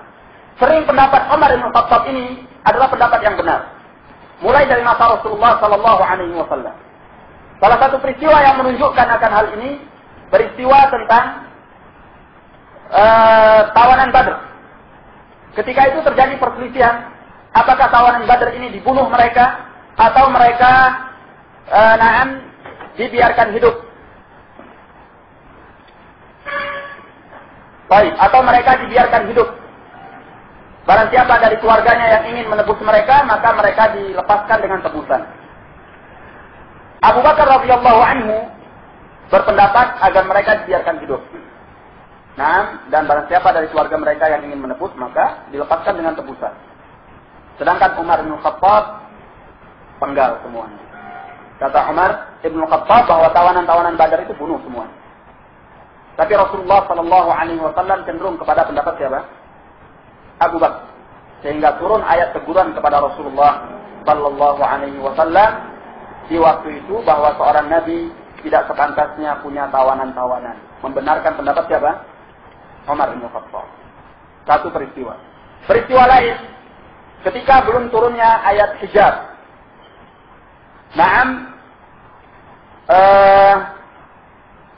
Sering pendapat Umar bin Khattab ini adalah pendapat yang benar. Mulai dari masa Rasulullah Sallallahu Alaihi Wasallam. Salah satu peristiwa yang menunjukkan akan hal ini, peristiwa tentang tawanan Badr. Ketika itu terjadi perselisihan, apakah tawanan Badr ini dibunuh mereka atau mereka dibiarkan hidup? Baik, atau mereka dibiarkan hidup. Barang siapa dari keluarganya yang ingin menebus mereka, maka mereka dilepaskan dengan tebusan. Abu Bakar radhiyallahu anhu berpendapat agar mereka dibiarkan hidup. Dan barang siapa dari keluarga mereka yang ingin menebus, maka dilepaskan dengan tebusan. Sedangkan Umar bin Khattab penggal semuanya. Kata Umar bin Khattab bahwa tawanan-tawanan Badar itu bunuh semuanya. Tapi Rasulullah Sallallahu Alaihi Wasallam cenderung kepada pendapat siapa? Abu Bakar. Sehingga turun ayat teguran kepada Rasulullah Sallallahu Alaihi Wasallam di waktu itu bahwa seorang nabi tidak sepantasnya punya tawanan-tawanan. Membenarkan pendapat siapa? Umar bin Khattab. Satu peristiwa. Peristiwa lain, ketika belum turunnya ayat hijab.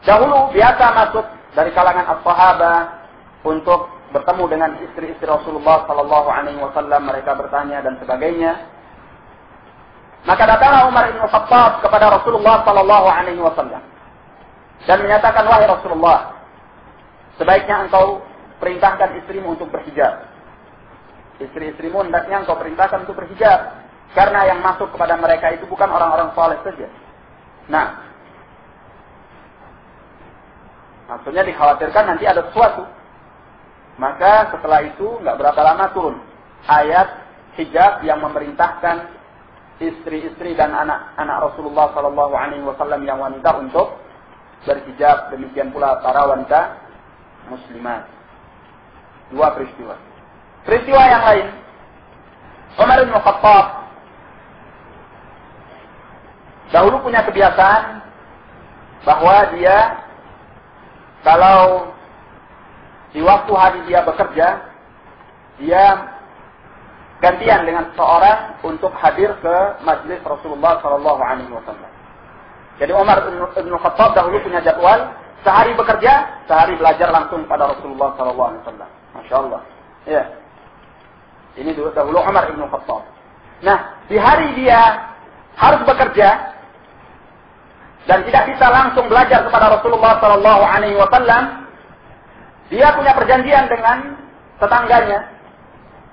Dahulu biasa masuk dari kalangan as-sahabah untuk bertemu dengan istri-istri Rasulullah Sallallahu Alaihi Wasallam, mereka bertanya dan sebagainya. Maka datanglah Umar bin Khattab kepada Rasulullah Sallallahu Alaihi Wasallam dan menyatakan, wahai Rasulullah, sebaiknya engkau perintahkan istrimu untuk berhijab. Istri-istrimu hendaknya engkau perintahkan untuk berhijab, karena yang masuk kepada mereka itu bukan orang-orang saleh saja. Maksudnya dikhawatirkan nanti ada sesuatu. Maka setelah itu nggak berapa lama turun ayat hijab yang memerintahkan istri-istri dan anak-anak Rasulullah Sallallahu Alaihi Wasallam yang wanita untuk berhijab. Demikian pula para wanita muslimat. Dua peristiwa. Peristiwa yang lain, Umar bin Khattab dahulu punya kebiasaan bahwa dia kalau di waktu hari dia bekerja, dia gantian dengan seorang untuk hadir ke majlis Rasulullah Sallallahu Alaihi Wasallam. Jadi Umar bin Khattab dahulu punya jadwal, sehari bekerja, sehari belajar langsung pada Rasulullah Sallallahu Alaihi Wasallam. Masya Allah. Ya. Ini dahulu Umar bin Khattab. Di hari dia harus bekerja dan tidak bisa langsung belajar kepada Rasulullah Sallallahu Alaihi Wasallam, dia punya perjanjian dengan tetangganya.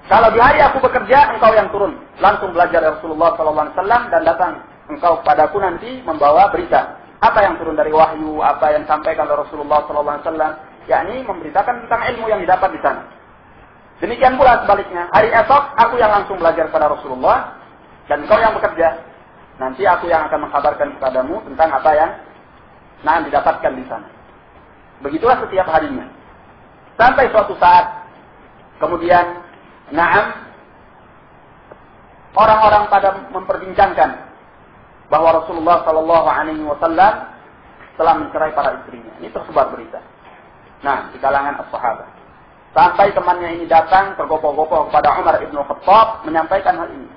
Kalau di hari aku bekerja, engkau yang turun langsung belajar Rasulullah Sallallahu Alaihi Wasallam dan datang engkau padaku nanti membawa berita. Apa yang turun dari wahyu, apa yang sampaikan oleh Rasulullah Sallallahu Alaihi Wasallam, yakni memberitakan tentang ilmu yang didapat di sana. Demikian pula sebaliknya, hari esok aku yang langsung belajar kepada Rasulullah dan engkau yang bekerja. Nanti aku yang akan mengkabarkan kepadamu tentang apa yang didapatkan di sana. Begitulah setiap harinya. Sampai suatu saat, kemudian, orang-orang pada memperbincangkan bahwa Rasulullah Sallallahu Alaihi Wasallam telah mencerai para istrinya. Ini tersebar berita. Di kalangan as-sahabah. Sampai temannya ini datang tergopoh-gopoh kepada Umar ibn Khattab menyampaikan hal ini.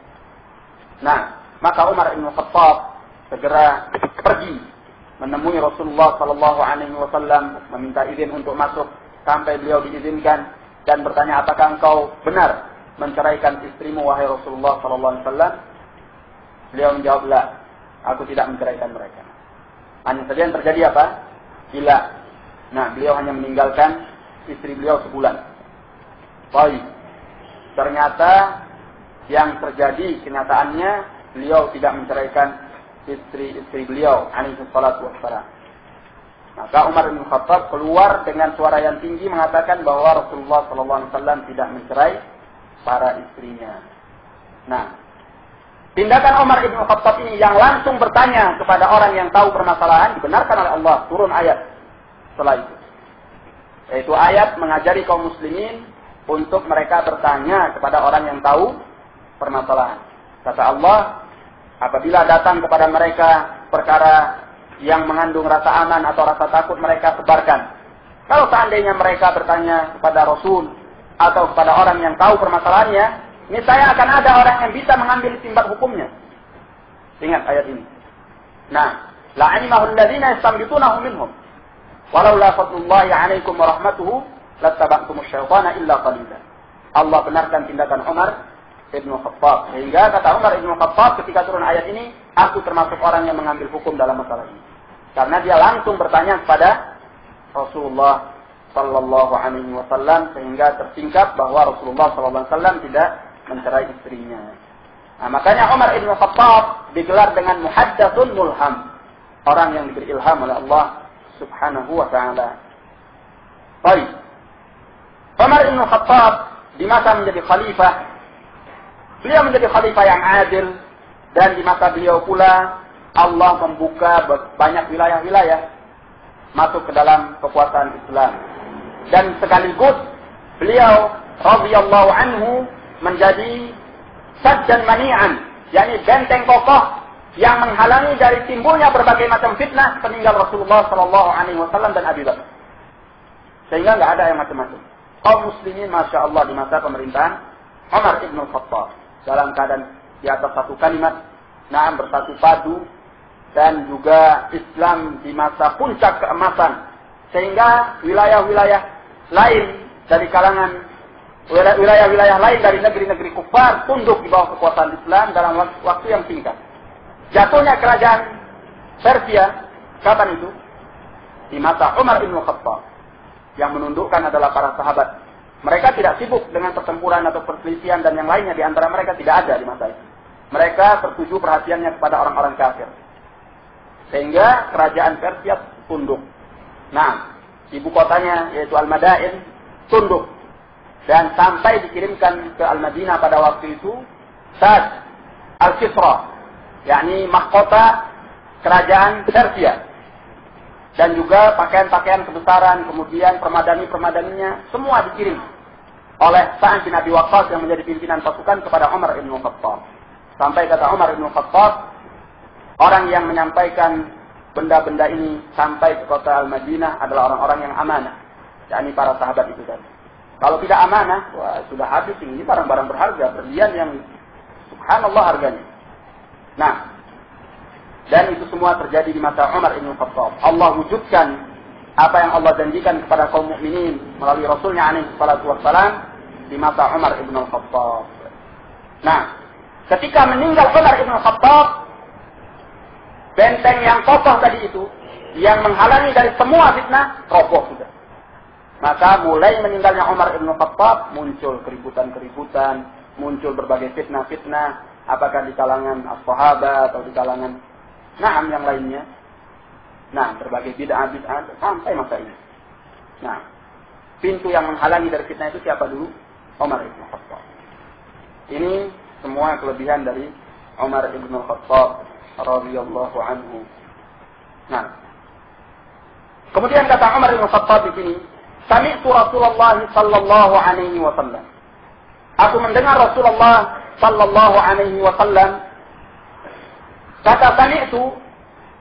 Maka Umar ibn Khattab segera pergi menemui Rasulullah Sallallahu Alaihi Wasallam, meminta izin untuk masuk. Sampai beliau diizinkan dan bertanya, apakah engkau benar menceraikan istrimu wahai Rasulullah sallallahu alaihi wasallam? Beliau menjawab, la, aku tidak menceraikan mereka. Hanya saja yang terjadi apa? Gila. Nah, beliau hanya meninggalkan istri beliau sebulan. Baik. Ternyata yang terjadi kenyataannya beliau tidak menceraikan istri-istri beliau alaihi salatu wassalam. Maka Umar bin Khattab keluar dengan suara yang tinggi mengatakan bahwa Rasulullah sallallahu alaihi wasallam tidak mencerai para istrinya. Nah, tindakan Umar bin Khattab ini yang langsung bertanya kepada orang yang tahu permasalahan dibenarkan oleh Allah, turun ayat setelah itu. Yaitu ayat mengajari kaum muslimin untuk mereka bertanya kepada orang yang tahu permasalahan. Kata Allah, apabila datang kepada mereka perkara yang mengandung rasa aman atau rasa takut, mereka sebarkan. Kalau seandainya mereka bertanya kepada Rasul atau kepada orang yang tahu permasalahannya, niscaya akan ada orang yang bisa mengambil timbat hukumnya. Ingat ayat ini. Nah, la'animahul ladzina yastanbitunahu minhum. Walau la fadlullahi 'alaikum wa rahmatuhu lattaba'tumus syaitana illa qalila. Allah benarkan tindakan Umar Ibn Khattab. Sehingga kata Umar Ibn Khattab ketika turun ayat ini, aku termasuk orang yang mengambil hukum dalam masalah ini. Karena dia langsung bertanya kepada Rasulullah sallallahu alaihi wasallam sehingga tersingkap bahwa Rasulullah sallallahu alaihi wasallam tidak mencerai istrinya. Nah, makanya Umar Ibn Khattab digelar dengan muhaddatsun mulham. Orang yang diberi ilham oleh Allah subhanahu wa ta'ala. Baik. Umar Ibn Khattab di masa menjadi khalifah, beliau menjadi khalifah yang adil, dan di masa beliau pula Allah membuka banyak wilayah-wilayah masuk ke dalam kekuasaan Islam. Dan sekaligus beliau radhiyallahu anhu menjadi saddan mani'an, yakni benteng kokoh yang menghalangi dari timbulnya berbagai macam fitnah peninggal Rasulullah sallallahu alaihi wasallam dan Abu Bakar. Sehingga enggak ada yang macam-macam. Kaum muslimin Masya Allah di masa pemerintahan Umar Ibn Khattab dalam keadaan di atas satu kalimat, naam bersatu padu, dan juga Islam di masa puncak keemasan. Sehingga wilayah-wilayah lain dari kalangan wilayah-wilayah lain dari negeri-negeri kufar tunduk di bawah kekuasaan Islam dalam waktu yang singkat. Jatuhnya kerajaan Persia kapan itu? Di masa Umar Ibn Khattab. Yang menundukkan adalah para sahabat. Mereka tidak sibuk dengan pertempuran atau perselisihan dan yang lainnya, di antara mereka tidak ada di masa itu. Mereka tertuju perhatiannya kepada orang-orang kafir. Sehingga kerajaan Persia tunduk. Nah, ibu kotanya yaitu Al-Madain tunduk. Dan sampai dikirimkan ke Al-Madinah pada waktu itu Taj Al-Kisra, yakni mahkota kerajaan Persia. Dan juga pakaian-pakaian kebesaran, kemudian permadani-permadaninya, semua dikirim oleh Sa'ad bin Abi Waqqas yang menjadi pimpinan pasukan kepada Umar Ibn Khattab. Sampai kata Umar Ibn Khattab, orang yang menyampaikan benda-benda ini sampai ke kota Al-Madinah adalah orang-orang yang amanah, yakni para sahabat itu tadi. Kalau tidak amanah, wah, sudah habis ini barang-barang berharga, berlian yang subhanallah harganya. Nah, dan itu semua terjadi di masa Umar Ibn Khattab. Allah wujudkan apa yang Allah janjikan kepada kaum mukminin melalui Rasulnya alaihi salatu wassalam di masa Umar Ibn Khattab. Nah, ketika meninggal Umar Ibn Khattab, benteng yang kokoh tadi itu, yang menghalangi dari semua fitnah, roboh sudah. Maka mulai meninggalnya Umar Ibn Khattab, muncul keributan-keributan, muncul berbagai fitnah-fitnah, apakah di kalangan as-sahabat atau di kalangan yang lainnya. Nah, berbagai bid'ah-bid'ah sampai masa ini. Nah, pintu yang menghalangi dari fitnah itu siapa dulu? Umar Ibn Khattab. Ini semua kelebihan dari Umar Ibn Khattab radhiyallahu anhu. Nah, kemudian kata Umar Ibn Khattab di sini, sami'tu Rasulullah sallallahu alaihi wasallam. Aku mendengar Rasulullah sallallahu alaihi wasallam. Kata sami'tu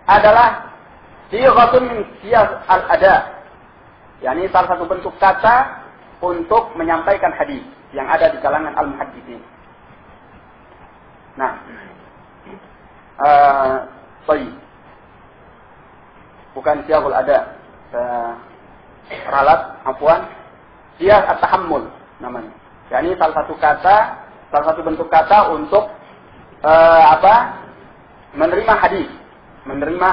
adalah sighatun min siyagh al-ada. yakni salah satu bentuk kata untuk menyampaikan hadis yang ada di kalangan al-muhadditsin. Nah, baik. Bukan siyagul ada. Ralat, afwan. Siyag at-tahammul namanya. yakni salah satu bentuk kata untuk menerima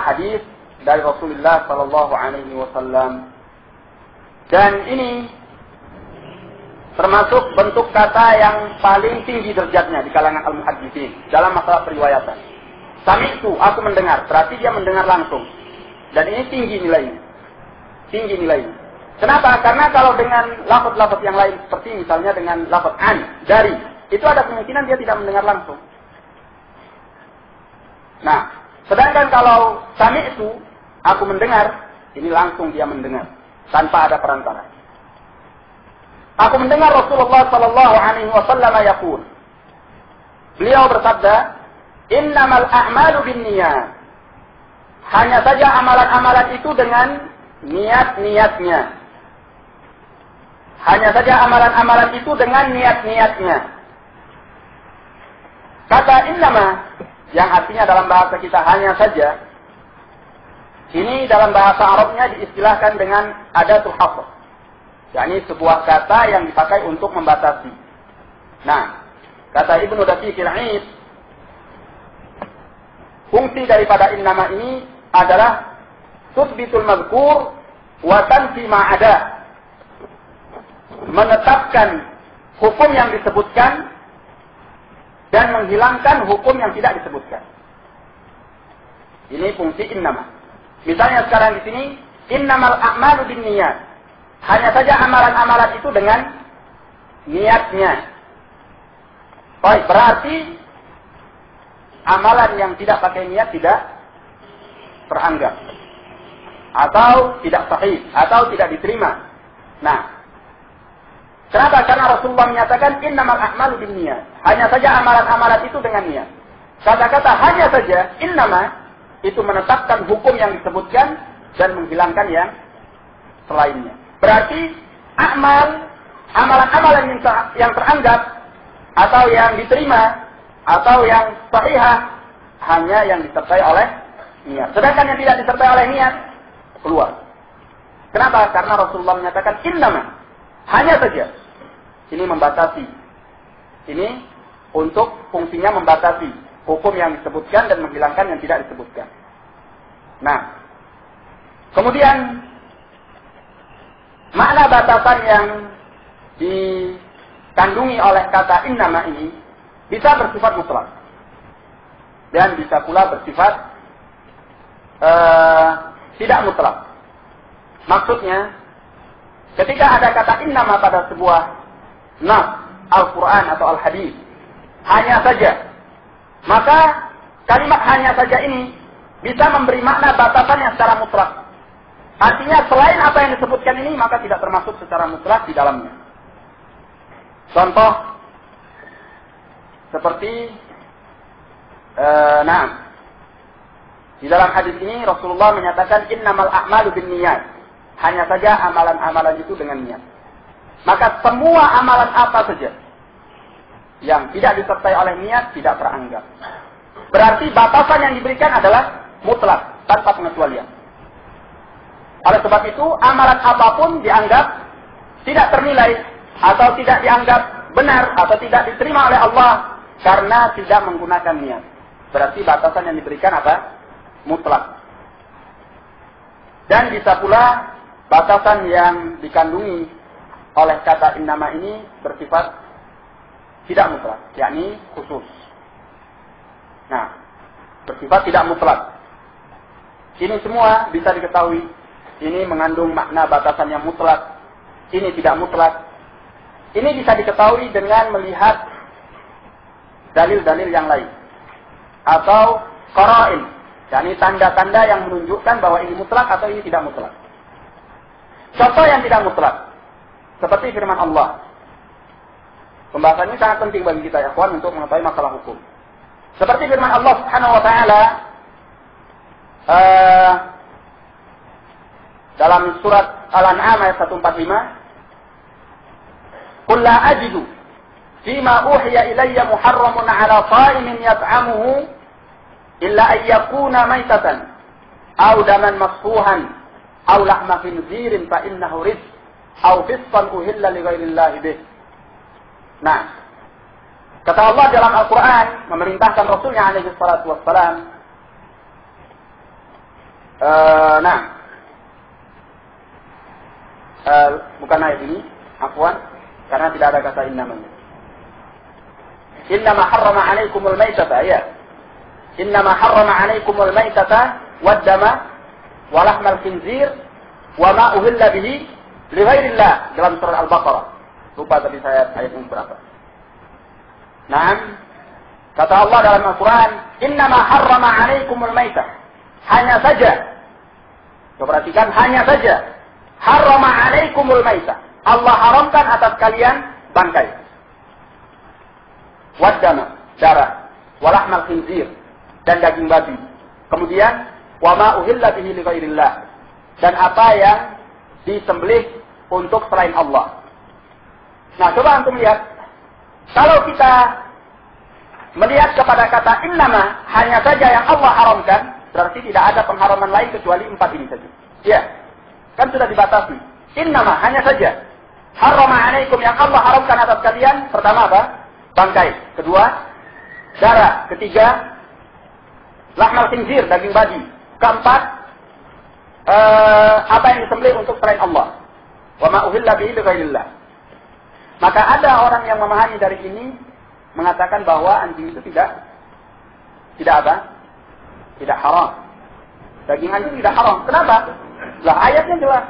hadis dari Rasulullah sallallahu alaihi wasallam. Dan ini termasuk bentuk kata yang paling tinggi derajatnya di kalangan al-muhadditsin dalam masalah periwayatan. Sami'tu, aku mendengar, berarti dia mendengar langsung. Dan ini tinggi nilainya. Kenapa? Karena kalau dengan lafaz-lafaz yang lain seperti misalnya dengan lafaz an, dari, itu ada kemungkinan dia tidak mendengar langsung. Nah, sedangkan kalau sami'tu, aku mendengar, ini langsung dia mendengar tanpa ada perantara. Aku mendengar Rasulullah sallallahu alaihi wasallam yaqul. Beliau bersabda, "Innamal a'malu binniyat." Hanya saja amalan-amalan itu dengan niat-niatnya. Hanya saja amalan-amalan itu dengan niat-niatnya. Kata innama, yang artinya dalam bahasa kita hanya saja, ini dalam bahasa Arabnya diistilahkan dengan adatul hasr, yakni sebuah kata yang dipakai untuk membatasi. Nah, kata Ibnu Daqiqil 'Id, fungsi daripada innama ini adalah tuthbitul mazkur wa tanfi ma ada, menetapkan hukum yang disebutkan dan menghilangkan hukum yang tidak disebutkan. Ini fungsi innama. Misalnya sekarang di sini, innamal a'malu binniyat. Hanya saja amalan-amalan itu dengan niatnya. Baik, berarti amalan yang tidak pakai niat tidak teranggap. Atau tidak sahih, atau tidak diterima. Nah, kenapa? Karena Rasulullah menyatakan innamal a'malu binniyat. Hanya saja amalan-amalan itu dengan niat. Kata-kata hanya saja, innama, itu menetapkan hukum yang disebutkan dan menghilangkan yang selainnya. Berarti amalan-amalan yang teranggap atau yang diterima atau yang sahihah hanya yang disertai oleh niat. Sedangkan yang tidak disertai oleh niat keluar. Kenapa? Karena Rasulullah menyatakan innama, hanya saja. Ini membatasi. Ini untuk fungsinya membatasi hukum yang disebutkan dan menghilangkan yang tidak disebutkan. Nah, kemudian makna batasan yang dikandungi oleh kata innama ini bisa bersifat mutlak dan bisa pula bersifat tidak mutlak. Maksudnya, ketika ada kata innama pada sebuah nas Al-Quran atau Al-Hadis, hanya saja, maka kalimat hanya saja ini bisa memberi makna batasan yang secara mutlak. Artinya selain apa yang disebutkan ini, maka tidak termasuk secara mutlak di dalamnya. Contoh, seperti, di dalam hadis ini Rasulullah menyatakan innamal a'malu binniyat. Hanya saja amalan-amalan itu dengan niat. Maka semua amalan apa saja yang tidak disertai oleh niat tidak teranggap. Berarti batasan yang diberikan adalah mutlak, tanpa pengecualian. Oleh sebab itu, amalan apapun dianggap tidak ternilai atau tidak dianggap benar atau tidak diterima oleh Allah karena tidak menggunakan niat. Berarti batasan yang diberikan apa? Mutlak. Dan bisa pula batasan yang dikandungi oleh kata innama ini bersifat tidak mutlak, yakni khusus. Nah, bersifat tidak mutlak. Ini semua bisa diketahui. Ini mengandung makna batasan yang mutlak. Ini tidak mutlak. Ini bisa diketahui dengan melihat dalil-dalil yang lain. Atau qara'in, yakni tanda-tanda yang menunjukkan bahwa ini mutlak atau ini tidak mutlak. Contoh yang tidak mutlak, seperti firman Allah. Pembahasan ini sangat penting bagi kita ya kawan untuk mengetahui masalah hukum. Seperti firman Allah Subhanahu wa taala dalam surat Al-An'am ayat 145, "Qul la ajidu fima uhiya ilayya muharramun 'ala sha'imin yat'amuhu illa an yakuna maytatan aw daman masfuhan aw lahma khinzirin fa innahu rizq aw fisqan uhilla li ghairi Allah bih." Nah, kata Allah dalam Al-Quran memerintahkan Rasulnya alaihi salatu wassalam. Bukan ayat ini, afwan, karena tidak ada kata innamanya. Innama harrama alaikumul maitata, ya. Innama harrama alaikumul maitata waddama walahmal khinzir wa ma uhilla bihi li ghairillah dalam surah Al-Baqarah. Lupa tadi saya ayat yang berapa. Naam, kata Allah dalam Al-Quran, innama harrama alaikumul maitah. Hanya saja, perhatikan, hanya saja, harrama alaikumul maitah. Allah haramkan atas kalian bangkai, waddama, darah, walahmal khinzir, dan daging babi. Kemudian, wa ma uhilla bihi li ghairillah, dan apa yang disembelih untuk selain Allah. Nah, coba antum lihat. Kalau kita melihat kepada kata innama, hanya saja yang Allah haramkan, berarti tidak ada pengharaman lain kecuali 4 ini saja. Ya, kan sudah dibatasi. Innama, hanya saja. Harrama alaikum, yang Allah haramkan atas kalian. Pertama apa? Bangkai. Kedua, darah. Ketiga, lahmal khinzir, daging babi. Keempat, apa yang disembelih untuk selain Allah. Wa ma uhilla bihi li ghairillah. Maka ada orang yang memahami dari ini mengatakan bahwa anjing itu tidak apa? Tidak haram. Daging anjing tidak haram. Kenapa? Lah ayatnya jelas.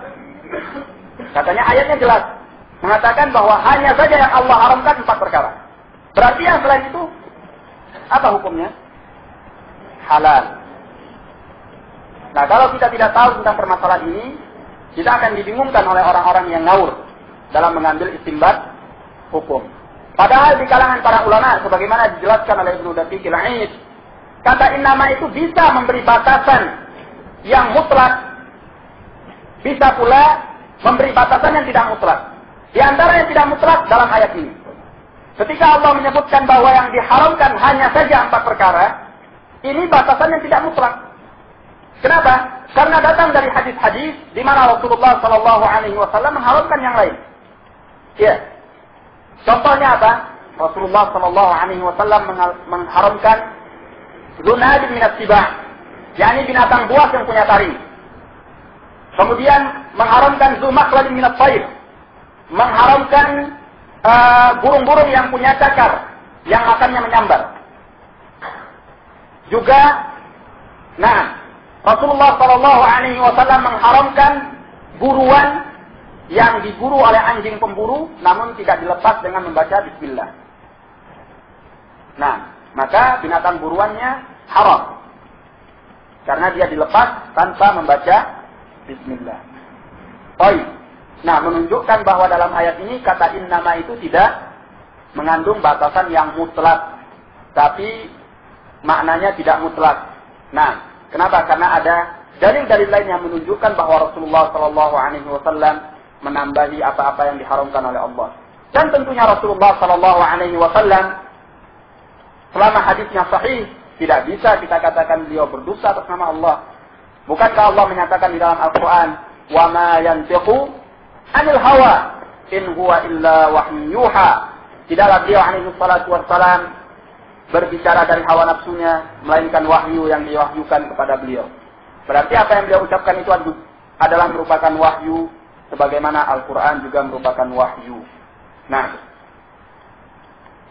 Katanya ayatnya jelas. Mengatakan bahwa hanya saja yang Allah haramkan 4 perkara. Berarti yang selain itu apa hukumnya? Halal. Nah, kalau kita tidak tahu tentang permasalahan ini, kita akan dibingungkan oleh orang-orang yang ngawur dalam mengambil istinbat hukum. Padahal di kalangan para ulama, sebagaimana dijelaskan oleh Ibnu Daqiq al-Aid, kata innama itu bisa memberi batasan yang mutlak, bisa pula memberi batasan yang tidak mutlak. Di antara yang tidak mutlak dalam ayat ini, ketika Allah menyebutkan bahwa yang diharamkan hanya saja 4 perkara, ini batasan yang tidak mutlak. Kenapa? Karena datang dari hadis-hadis di mana Rasulullah Shallallahu Alaihi Wasallam mengharamkan yang lain. Ya. Contohnya apa? Rasulullah Shallallahu Alaihi Wasallam mengharamkan zunad minat sibah, yakni binatang buas yang punya taring. Kemudian mengharamkan zumakhlad minat tayr, mengharamkan burung-burung yang punya cakar, yang makannya menyambar. Juga, Rasulullah Shallallahu Alaihi Wasallam mengharamkan buruan yang diburu oleh anjing pemburu, namun tidak dilepas dengan membaca Bismillah. Nah, maka binatang buruannya haram, karena dia dilepas tanpa membaca Bismillah. Baik. Nah, menunjukkan bahwa dalam ayat ini kata innama itu tidak mengandung batasan yang mutlak, tapi maknanya tidak mutlak. Nah, kenapa? Karena ada dalil-dalil lain yang menunjukkan bahwa Rasulullah Shallallahu Alaihi Wasallam menambahi apa-apa yang diharamkan oleh Allah. Dan tentunya Rasulullah Shallallahu Alaihi Wasallam, selama hadisnya sahih, tidak bisa kita katakan beliau berdosa atas nama Allah. Bukankah Allah menyatakan di dalam Al-Quran, wa ma yantiqu anil hawa in huwa illa wahyu yuha. Tidaklah beliau alaihi salatu wassalam berbicara dari hawa nafsunya, melainkan wahyu yang diwahyukan kepada beliau. Berarti apa yang beliau ucapkan itu adalah merupakan wahyu, sebagaimana Al-Quran juga merupakan wahyu. Nah,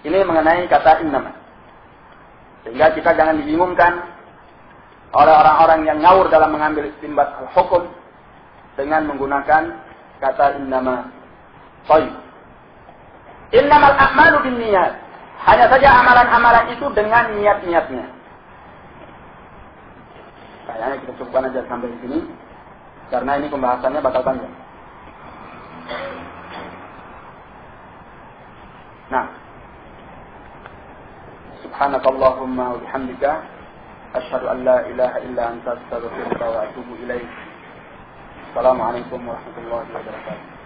ini mengenai kata innama. Sehingga kita jangan dibingungkan oleh orang-orang yang ngawur dalam mengambil istinbat al-hukum dengan menggunakan kata innama. Baik. Innamal a'malu binniyat. Hanya saja amalan-amalan itu dengan niat-niatnya. Kayaknya kita cukupkan aja sampai di sini, karena ini pembahasannya bakal panjang. Nah, subhanakallahumma wa bihamdika asyhadu an la ilaha illa anta astaghfiruka wa atubu ilaik. Assalamualaikum warahmatullahi wabarakatuh.